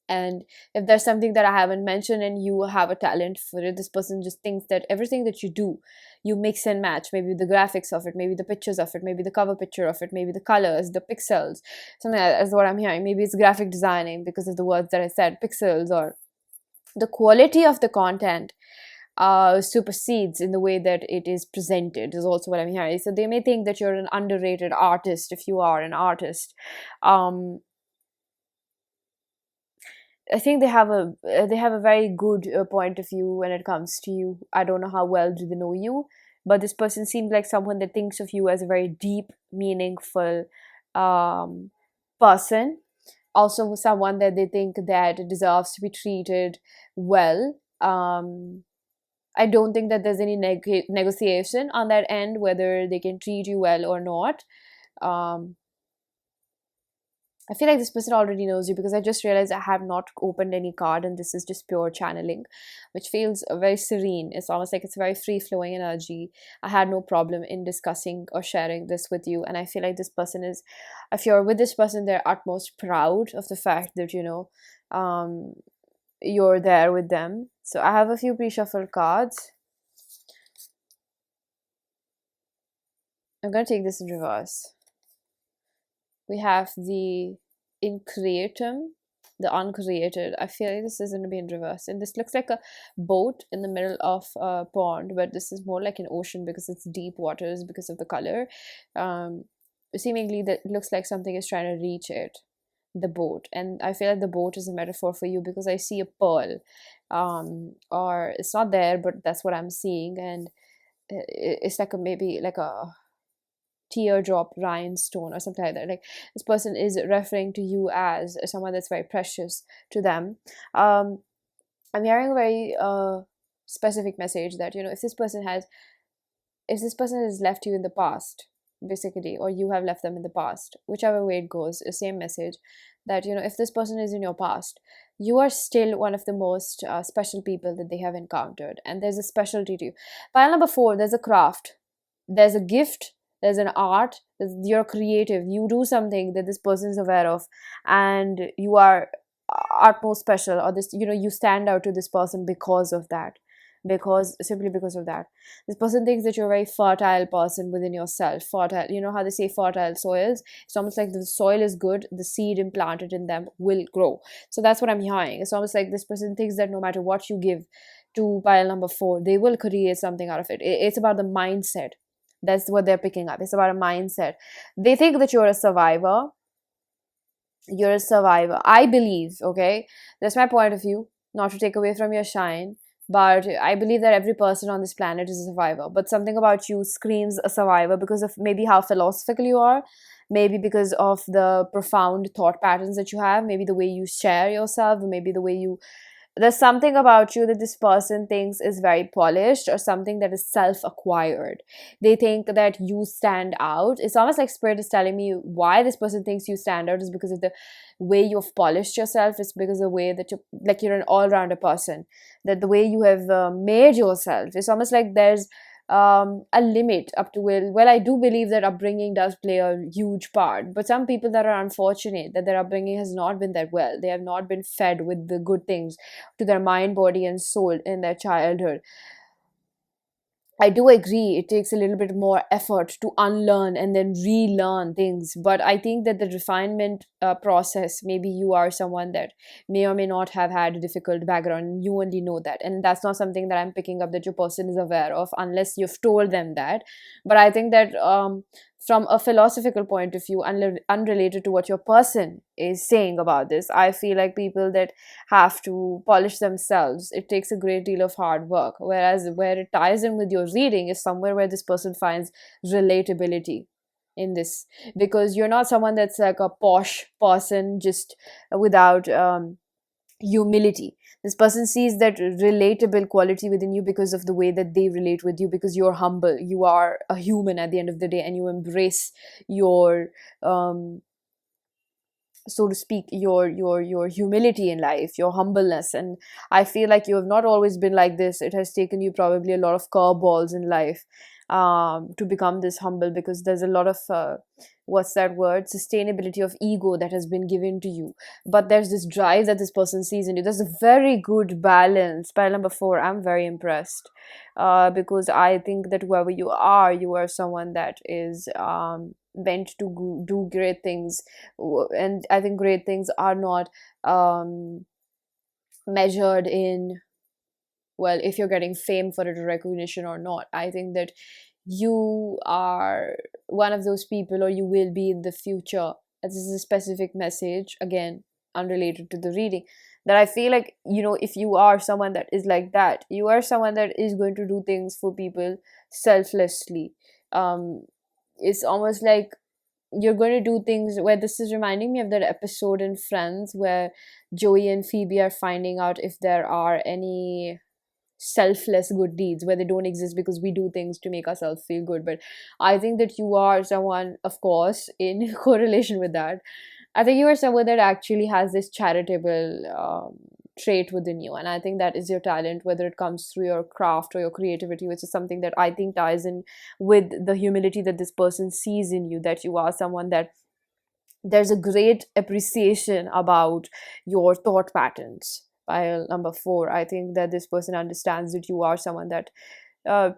and if there's something that I haven't mentioned and you have a talent for it, this person just thinks that everything that you do, you mix and match, maybe the graphics of it, maybe the pictures of it, maybe the cover picture of it, maybe the colors, the pixels, something like that is what I'm hearing. Maybe it's graphic designing because of the words that I said, pixels, or the quality of the content supersedes in the way that it is presented is also what I'm hearing. So they may think that you're an underrated artist if you are an artist. I think they have a very good point of view when it comes to you. I don't know how well do they know you, but this person seems like someone that thinks of you as a very deep, meaningful person. Also, someone that they think that deserves to be treated well. I don't think that there's any negotiation on that end whether they can treat you well or not. I feel like this person already knows you, because I just realized I have not opened any card and this is just pure channeling, which feels very serene. It's almost like it's very free flowing energy. I had no problem in discussing or sharing this with you. And I feel like this person is, if you're with this person, they're utmost proud of the fact that, you're there with them. So I have a few pre-shuffled cards. I'm going to take this in reverse. We have the increatum, the uncreated. I feel like this is going to be in reverse. And this looks like a boat in the middle of a pond, but this is more like an ocean because it's deep waters because of the color. Seemingly, that looks like something is trying to reach it. the boat, and I feel like the boat is a metaphor for you because I see a pearl, or it's not there, but that's what I'm seeing, and it's like a maybe like a teardrop rhinestone or something like that. Like this person is referring to you as someone that's very precious to them. um I'm hearing a very specific message that, if this person has left you in the past, basically, or you have left them in the past, whichever way it goes, the same message, that, if this person is in your past, you are still one of the most special people that they have encountered, and there's a specialty to you. Pile number 4, there's a craft, there's a gift, there's an art, you're creative, you do something that this person is aware of, and you are utmost special, or this, you stand out to this person because of that, simply because of that. This person thinks that you're a very fertile person within yourself. Fertile, you know how they say fertile soils? It's almost like the soil is good, the seed implanted in them will grow. So that's what I'm hearing. It's almost like this person thinks that no matter what you give to pile number 4, they will create something out of it. It's about the mindset. That's what they're picking up. It's about a mindset. They think that you're a survivor. You're a survivor, I believe. Okay, that's my point of view, not to take away from your shine, but I believe that every person on this planet is a survivor, but something about you screams a survivor because of maybe how philosophical you are, maybe because of the profound thought patterns that you have, maybe the way you share yourself, maybe the way you, there's something about you that this person thinks is very polished, or something that is self-acquired. They think that you stand out. It's almost like spirit is telling me why this person thinks you stand out is because of the way you've polished yourself. It's because of the way that you're an all-rounder person, that the way you have made yourself. It's almost like there's a limit up to well, I do believe that upbringing does play a huge part, but some people that are unfortunate that their upbringing has not been that well, they have not been fed with the good things to their mind, body and soul in their childhood. I do agree it takes a little bit more effort to unlearn and then relearn things. But I think that the refinement process, maybe you are someone that may or may not have had a difficult background. You only know that. And that's not something that I'm picking up that your person is aware of unless you've told them that. But I think that from a philosophical point of view, unrelated to what your person is saying about this, I feel like people that have to polish themselves, it takes a great deal of hard work. Whereas where it ties in with your reading is somewhere where this person finds relatability in this, because you're not someone that's like a posh person just without humility. This person sees that relatable quality within you because of the way that they relate with you, because you're humble, you are a human at the end of the day, and you embrace your so to speak, your humility in life, your humbleness. And I feel like you have not always been like this. It has taken you probably a lot of curveballs in life to become this humble, because there's a lot of what's that word, sustainability of ego that has been given to you, but there's this drive that this person sees in you. There's a very good balance. Pile number 4, I'm very impressed because I think that whoever you are someone that is meant to do great things. And I think great things are not measured in, well, if you're getting fame for it or recognition or not. I think that you are one of those people, or you will be in the future. This is a specific message, again, unrelated to the reading, that I feel like, if you are someone that is like that, you are someone that is going to do things for people selflessly. It's almost like you're going to do things where, this is reminding me of that episode in Friends where Joey and Phoebe are finding out if there are any selfless good deeds, where they don't exist because we do things to make ourselves feel good. But I think that you are someone, of course, in correlation with that, I think you are someone that actually has this charitable trait within you, and I think that is your talent, whether it comes through your craft or your creativity, which is something that I think ties in with the humility that this person sees in you, that you are someone that there's a great appreciation about your thought patterns. Pile number 4, I think that this person understands that you are someone that uh,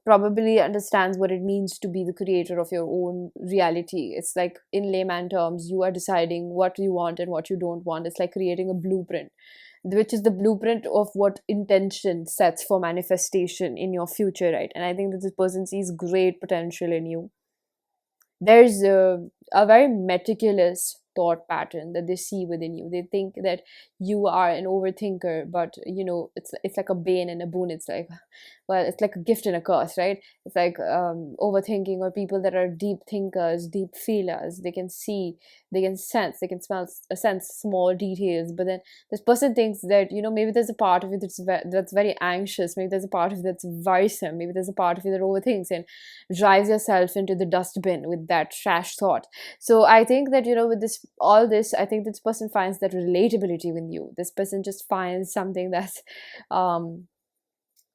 probably understands what it means to be the creator of your own reality. It's like, in layman terms, you are deciding what you want and what you don't want. It's like creating a blueprint, which is the blueprint of what intention sets for manifestation in your future, right? And I think that this person sees great potential in you. There's a very meticulous thought pattern that they see within you. They think that you are an overthinker, but it's like a bane and a boon. It's like, well, it's like a gift and a curse, right? It's like overthinking, or people that are deep thinkers, deep feelers. They can see, they can sense, they can smell, sense small details. But then this person thinks that maybe there's a part of it that's very anxious. Maybe there's a part of it that's worrisome. Maybe there's a part of it that overthinks and drives yourself into the dustbin with that trash thought. So I think that with this all this, I think this person finds that relatability with you. This person just finds something that's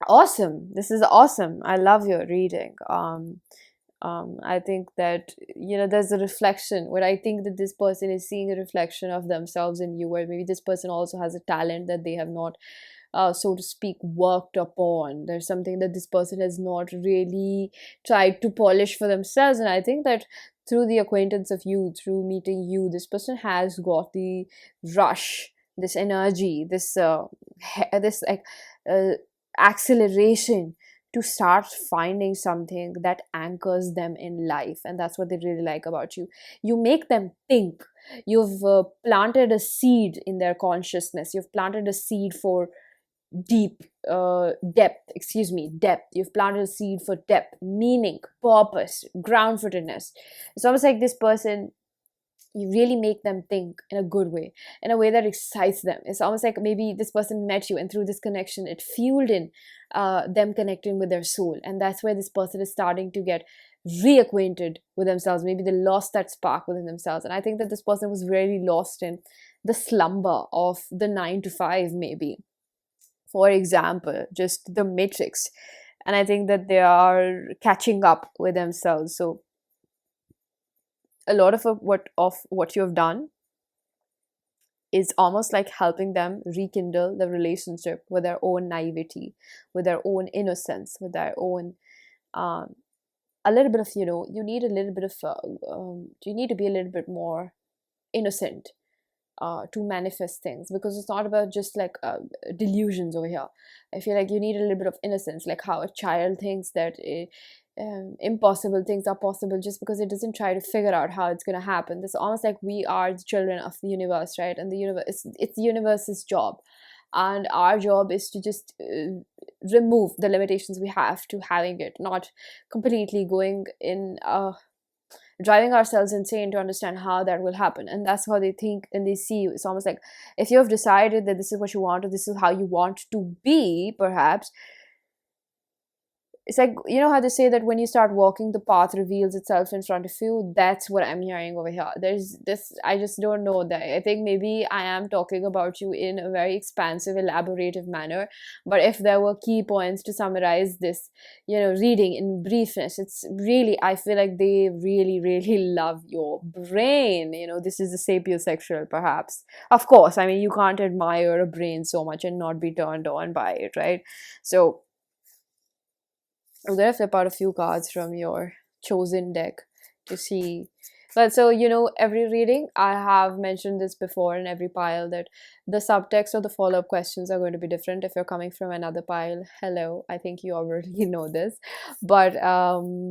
awesome. This is awesome. I love your reading. I think that there's a reflection where I think that this person is seeing a reflection of themselves in you, or maybe this person also has a talent that they have not, so to speak, worked upon. There's something that this person has not really tried to polish for themselves, and I think that through the acquaintance of you, through meeting you, this person has got the rush, this energy, this like acceleration to start finding something that anchors them in life. And that's what they really like about you. You make them think. You've planted a seed in their consciousness. You've planted a seed for depth. You've planted a seed for depth, meaning, purpose, ground-footedness. It's almost like this person, you really make them think in a good way, in a way that excites them. It's almost like maybe this person met you, and through this connection, it fueled in them connecting with their soul. And that's where this person is starting to get reacquainted with themselves. Maybe they lost that spark within themselves. And I think that this person was really lost in the slumber of the 9 to 5, maybe. For example, just the matrix. And I think that they are catching up with themselves. So a lot of what you have done is almost like helping them rekindle the relationship with their own naivety, with their own innocence, with their own a little bit of you need a little bit of you need to be a little bit more innocent to manifest things, because it's not about just like delusions over here. I feel like you need a little bit of innocence, like how a child thinks that impossible things are possible just because it doesn't try to figure out how it's going to happen. It's almost like we are the children of the universe, right? And the universe, it's the universe's job, and our job is to just remove the limitations we have to having it, not completely going in driving ourselves insane to understand how that will happen. And that's how they think and they see you. It's almost like if you have decided that this is what you want, or this is how you want to be, perhaps it's like, how they say that when you start walking, the path reveals itself in front of you. That's what I'm hearing over here. There's this, I just don't know that. I think maybe I am talking about you in a very expansive, elaborative manner. But if there were key points to summarize this, reading in briefness, it's really, I feel like they really, really love your brain. This is a sapiosexual, perhaps. Of course, I mean, you can't admire a brain so much and not be turned on by it, right? So I'm going to flip out a few cards from your chosen deck to see. But so, every reading, I have mentioned this before in every pile, that the subtext or the follow-up questions are going to be different. If you're coming from another pile, hello, I think you already know this. But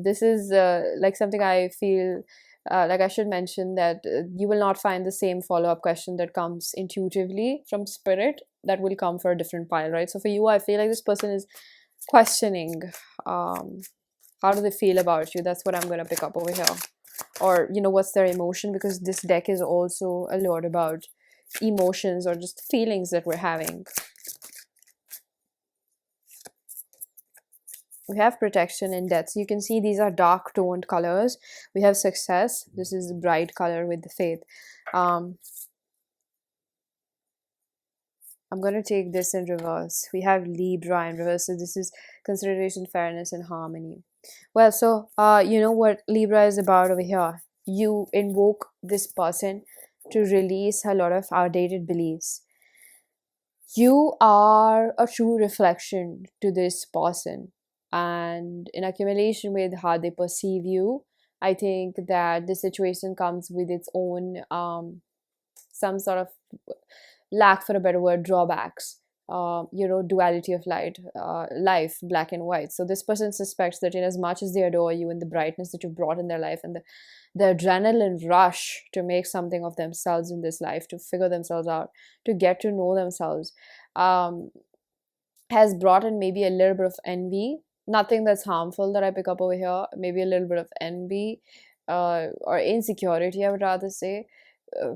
this is like something I feel like I should mention, that you will not find the same follow-up question that comes intuitively from spirit that will come for a different pile, right? So for you, I feel like this person is questioning how do they feel about you. That's what I'm going to pick up over here. Or what's their emotion, because this deck is also a lot about emotions or just feelings that we're having. We have protection and death. So you can see these are dark toned colors. We have success. This is the bright color with the faith. I'm going to take this in reverse. We have Libra in reverse. So this is consideration, fairness, and harmony. Well, so what Libra is about over here. You invoke this person to release a lot of outdated beliefs. You are a true reflection to this person. And in accumulation with how they perceive you, I think that the situation comes with its own some sort of, lack for a better word, drawbacks, duality of life, black and white. So this person suspects that in as much as they adore you and the brightness that you've brought in their life and the adrenaline rush to make something of themselves in this life, to figure themselves out, to get to know themselves, um, has brought in maybe a little bit of envy. Nothing that's harmful that I pick up over here. Maybe a little bit of envy, or insecurity, I would rather say, uh,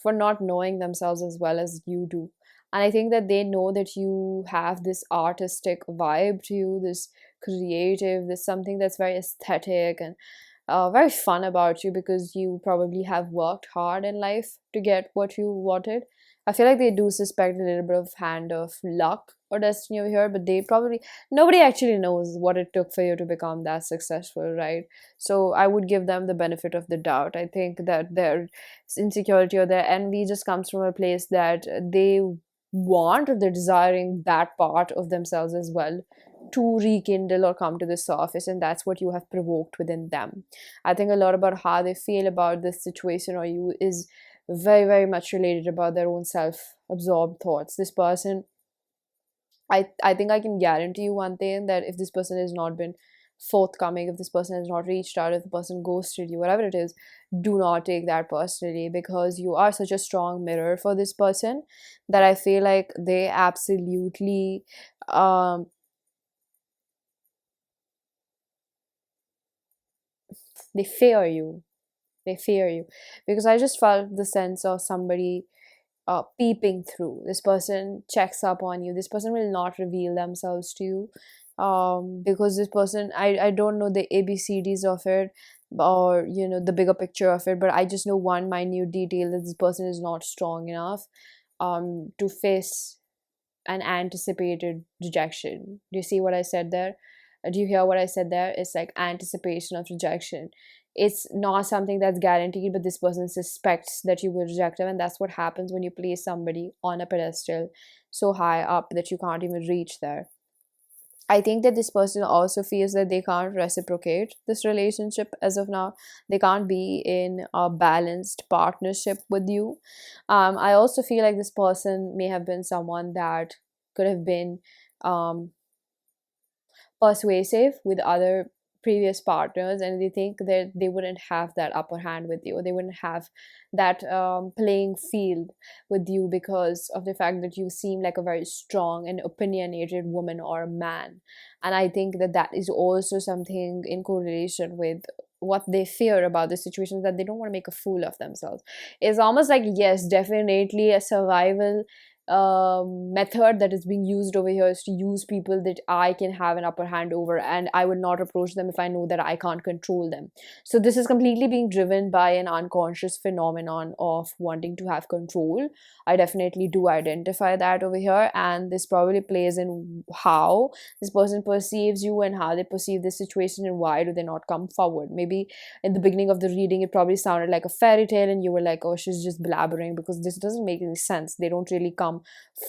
for not knowing themselves as well as you do. And I think that they know that you have this artistic vibe to you, this creative, this something that's very aesthetic and very fun about you, because you probably have worked hard in life to get what you wanted. I feel like they do suspect a little bit of hand of luck or destiny over here, but they probably, nobody actually knows what it took for you to become that successful, right? So I would give them the benefit of the doubt. I think that their insecurity or their envy just comes from a place that they want, or they're desiring that part of themselves as well to rekindle or come to the surface, and that's what you have provoked within them. I think a lot about how they feel about this situation or you is very, very much related about their own self-absorbed thoughts. This person, I think I can guarantee you one thing, that if this person has not been forthcoming, if this person has not reached out, if the person ghosted you, whatever it is, do not take that personally, because you are such a strong mirror for this person that I feel like they absolutely they fear you. They fear you, because I just felt the sense of somebody peeping through. This person checks up on you. This person will not reveal themselves to you, because this person, I don't know the ABCDs of it, or the bigger picture of it, but I just know one minute detail, that this person is not strong enough to face an anticipated rejection. Do you see what I said there? Do you hear what I said there? It's like anticipation of rejection. It's not something that's guaranteed, but this person suspects that you will reject them, and that's what happens when you place somebody on a pedestal so high up that you can't even reach there. I think that this person also feels that they can't reciprocate this relationship as of now. They can't be in a balanced partnership with you. I also feel like this person may have been someone that could have been um, persuasive with other previous partners, and they think that they wouldn't have that upper hand with you, or they wouldn't have that playing field with you, because of the fact that you seem like a very strong and opinionated woman or man. And I think that that is also something in correlation with what they fear about the situation, that they don't want to make a fool of themselves. It's almost like, yes, definitely a survival method that is being used over here is to use people that I can have an upper hand over, and I will not approach them if I know that I can't control them. So this is completely being driven by an unconscious phenomenon of wanting to have control. I definitely do identify that over here, and this probably plays in how this person perceives you and how they perceive the situation, and why do they not come forward. Maybe in the beginning of the reading it probably sounded like a fairy tale, and you were like, oh, she's just blabbering, because this doesn't make any sense. They don't really come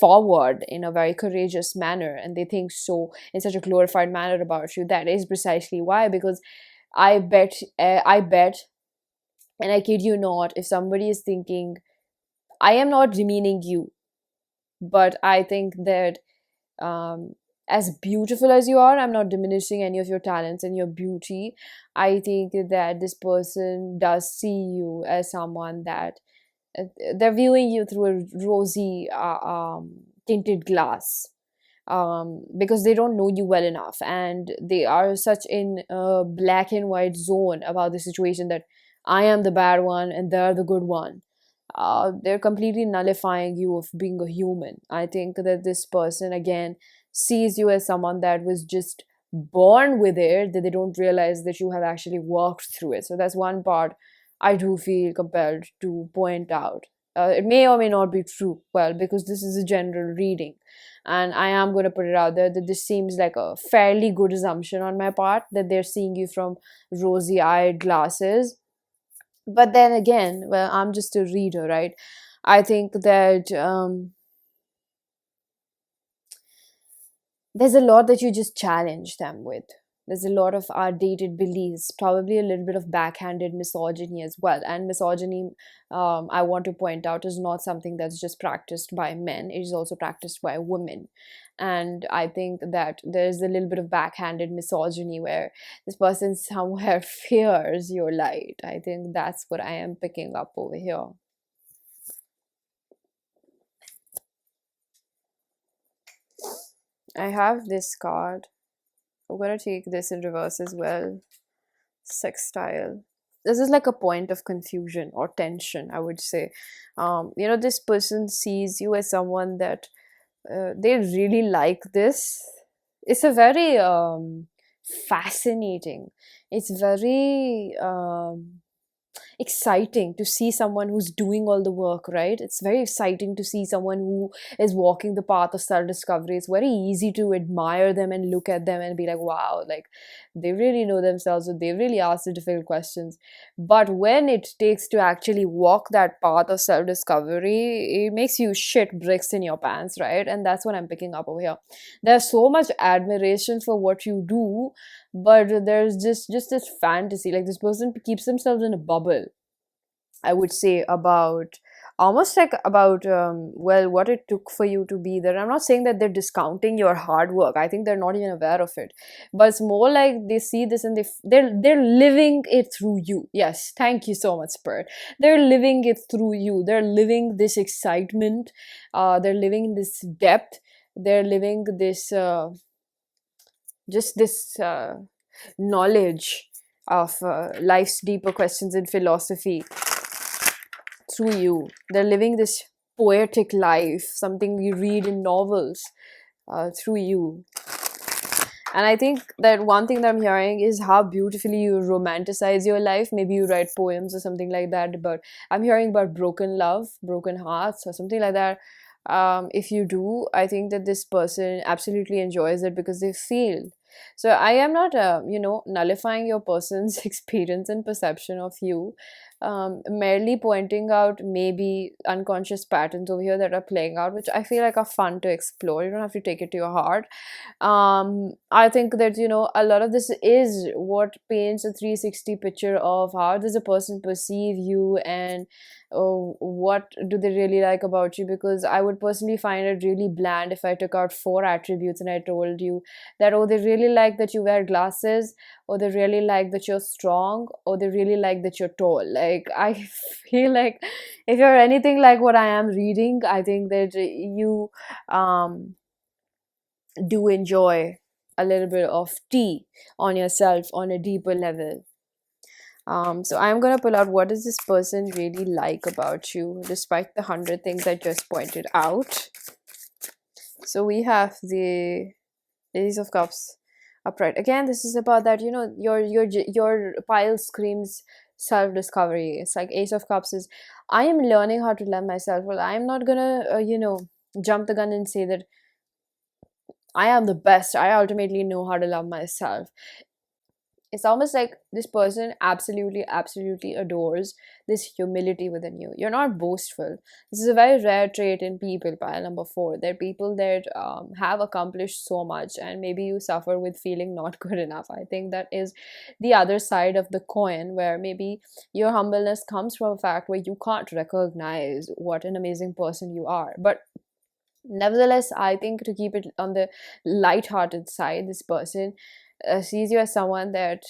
forward in a very courageous manner, and they think so in such a glorified manner about you. That is precisely why, because I bet and I kid you not, if somebody is thinking, I am not demeaning you, but I think that um, as beautiful as you are, I'm not diminishing any of your talents and your beauty. I think that this person does see you as someone that they're viewing you through a rosy tinted glass, because they don't know you well enough, and they are such in a black and white zone about the situation, that I am the bad one and they're the good one. They're completely nullifying you of being a human. I think that this person again sees you as someone that was just born with it, that they don't realize that you have actually walked through it. So that's one part I do feel compelled to point out. It may or may not be true, well, because this is a general reading, and I am going to put it out there that this seems like a fairly good assumption on my part, that they're seeing you from rosy eyed glasses. But then again, well, I'm just a reader, right? I think that there's a lot that you just challenge them with. There's a lot of outdated beliefs, probably a little bit of backhanded misogyny as well. And misogyny, I want to point out, is not something that's just practiced by men, it is also practiced by women. And I think that there's a little bit of backhanded misogyny where this person somewhere fears your light. I think that's what I am picking up over here. I have this card. I'm gonna take this in reverse as well. Sextile. This is like a point of confusion or tension, I would say. This person sees you as someone that they really like this. It's a very fascinating. It's very exciting to see someone who's doing all the work, right? It's very exciting to see someone who is walking the path of self discovery. It's very easy to admire them and look at them and be like, wow, like they really know themselves, or they really ask the difficult questions. But when it takes to actually walk that path of self discovery, it makes you shit bricks in your pants, right? And that's what I'm picking up over here. There's so much admiration for what you do, but there's just this fantasy, like this person keeps themselves in a bubble, I would say, about almost like about well, what it took for you to be there. I'm not saying that they're discounting your hard work. I think they're not even aware of it, but it's more like they see this and they're living it through you. Yes, thank you so much, Spirit. They're living it through you. They're living this excitement. They're living this depth. They're living this just this knowledge of life's deeper questions and philosophy through you. They're living this poetic life, something you read in novels, through you. And I think that one thing that I'm hearing is how beautifully you romanticize your life. Maybe you write poems or something like that, but I'm hearing about broken love, broken hearts, or something like that. If you do, I think that this person absolutely enjoys it because they feel. So I am not, nullifying your person's experience and perception of you, merely pointing out maybe unconscious patterns over here that are playing out, which I feel like are fun to explore. You don't have to take it to your heart. I think that, a lot of this is what paints a 360 picture of how does a person perceive you, and what do they really like about you. Because I would personally find it really bland if I took out 4 attributes and I told you that, oh, they really like that you wear glasses, or they really like that you're strong, or they really like that you're tall. Like, I feel like if you're anything like what I am reading, I think that you do enjoy a little bit of tea on yourself on a deeper level. So I'm gonna pull out, what does this person really like about you, despite the 100 things I just pointed out. So we have the Ace of Cups upright. Again, this is about that, your pile screams self-discovery. It's like Ace of Cups is, I am learning how to love myself. Well, I'm not gonna, jump the gun and say that I am the best. I ultimately know how to love myself. It's almost like this person absolutely adores this humility within you. You're not boastful. This is a very rare trait in people. Pile number 4, they're people that have accomplished so much, and maybe you suffer with feeling not good enough. I think that is the other side of the coin, where maybe your humbleness comes from a fact where you can't recognize what an amazing person you are. But nevertheless, I think, to keep it on the light-hearted side, this person sees you as someone that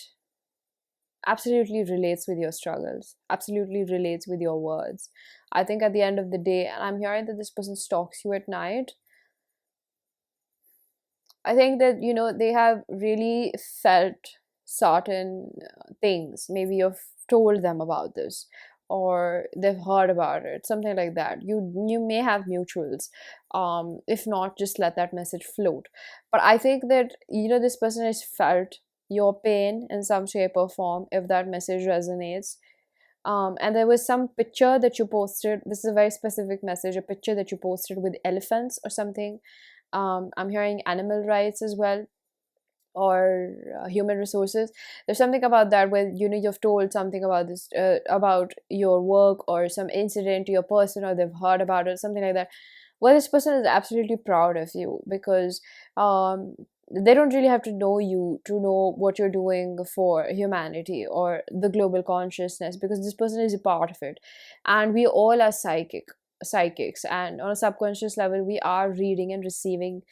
absolutely relates with your struggles, absolutely relates with your words. I think at the end of the day, and I'm hearing that this person stalks you at night, I think that, they have really felt certain things. Maybe you've told them about this, or they've heard about it, something like that. You may have mutuals. If not, just let that message float. But I think that, this person has felt your pain in some shape or form, if that message resonates. And there was some picture that you posted. This is a very specific message, a picture that you posted with elephants or something. I'm hearing animal rights as well, or human resources. There's something about that where, you've told something about this, about your work or some incident to your person, or they've heard about it, something like that. Well, this person is absolutely proud of you, because they don't really have to know you to know what you're doing for humanity or the global consciousness, because this person is a part of it. And we all are psychics, and on a subconscious level we are reading and receiving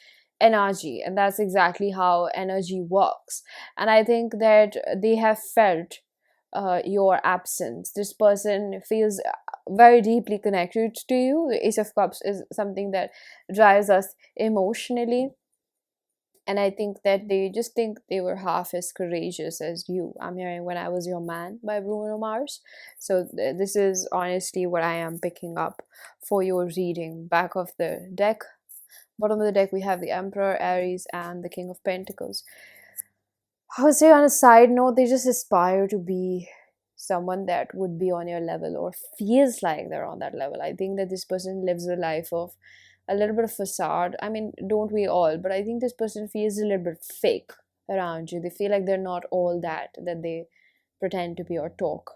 energy, and that's exactly how energy works. And I think that they have felt your absence. This person feels very deeply connected to you. The Ace of Cups is something that drives us emotionally, and I think that they just think they were half as courageous as you. I'm hearing When I Was Your Man by Bruno Mars. So this is honestly what I am picking up for your reading. Back of the deck, bottom of the deck, we have the Emperor, Aries, and the King of Pentacles. I would say, on a side note, they just aspire to be someone that would be on your level or feels like they're on that level. I think that this person lives a life of a little bit of facade. I mean, don't we all? But I think this person feels a little bit fake around you. They feel like they're not all that they pretend to be or talk.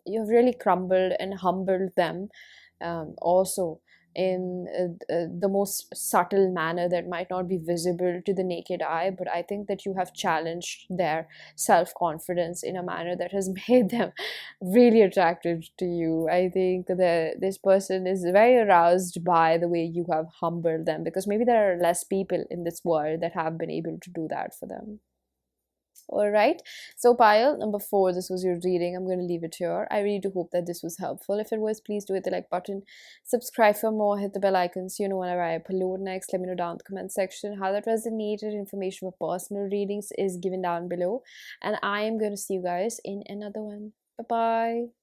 You've really crumbled and humbled them, also in the most subtle manner that might not be visible to the naked eye. But I think that you have challenged their self-confidence in a manner that has made them really attracted to you. I think that this person is very aroused by the way you have humbled them, because maybe there are less people in this world that have been able to do that for them. All right. So, pile number 4, this was your reading. I'm going to leave it here. I really do hope that this was helpful. If it was, please do hit the like button, subscribe for more, hit the bell icon so you know whenever I upload next. Let me know down in the comment section how that resonated. Information for personal readings is given down below. And I am going to see you guys in another one. Bye bye.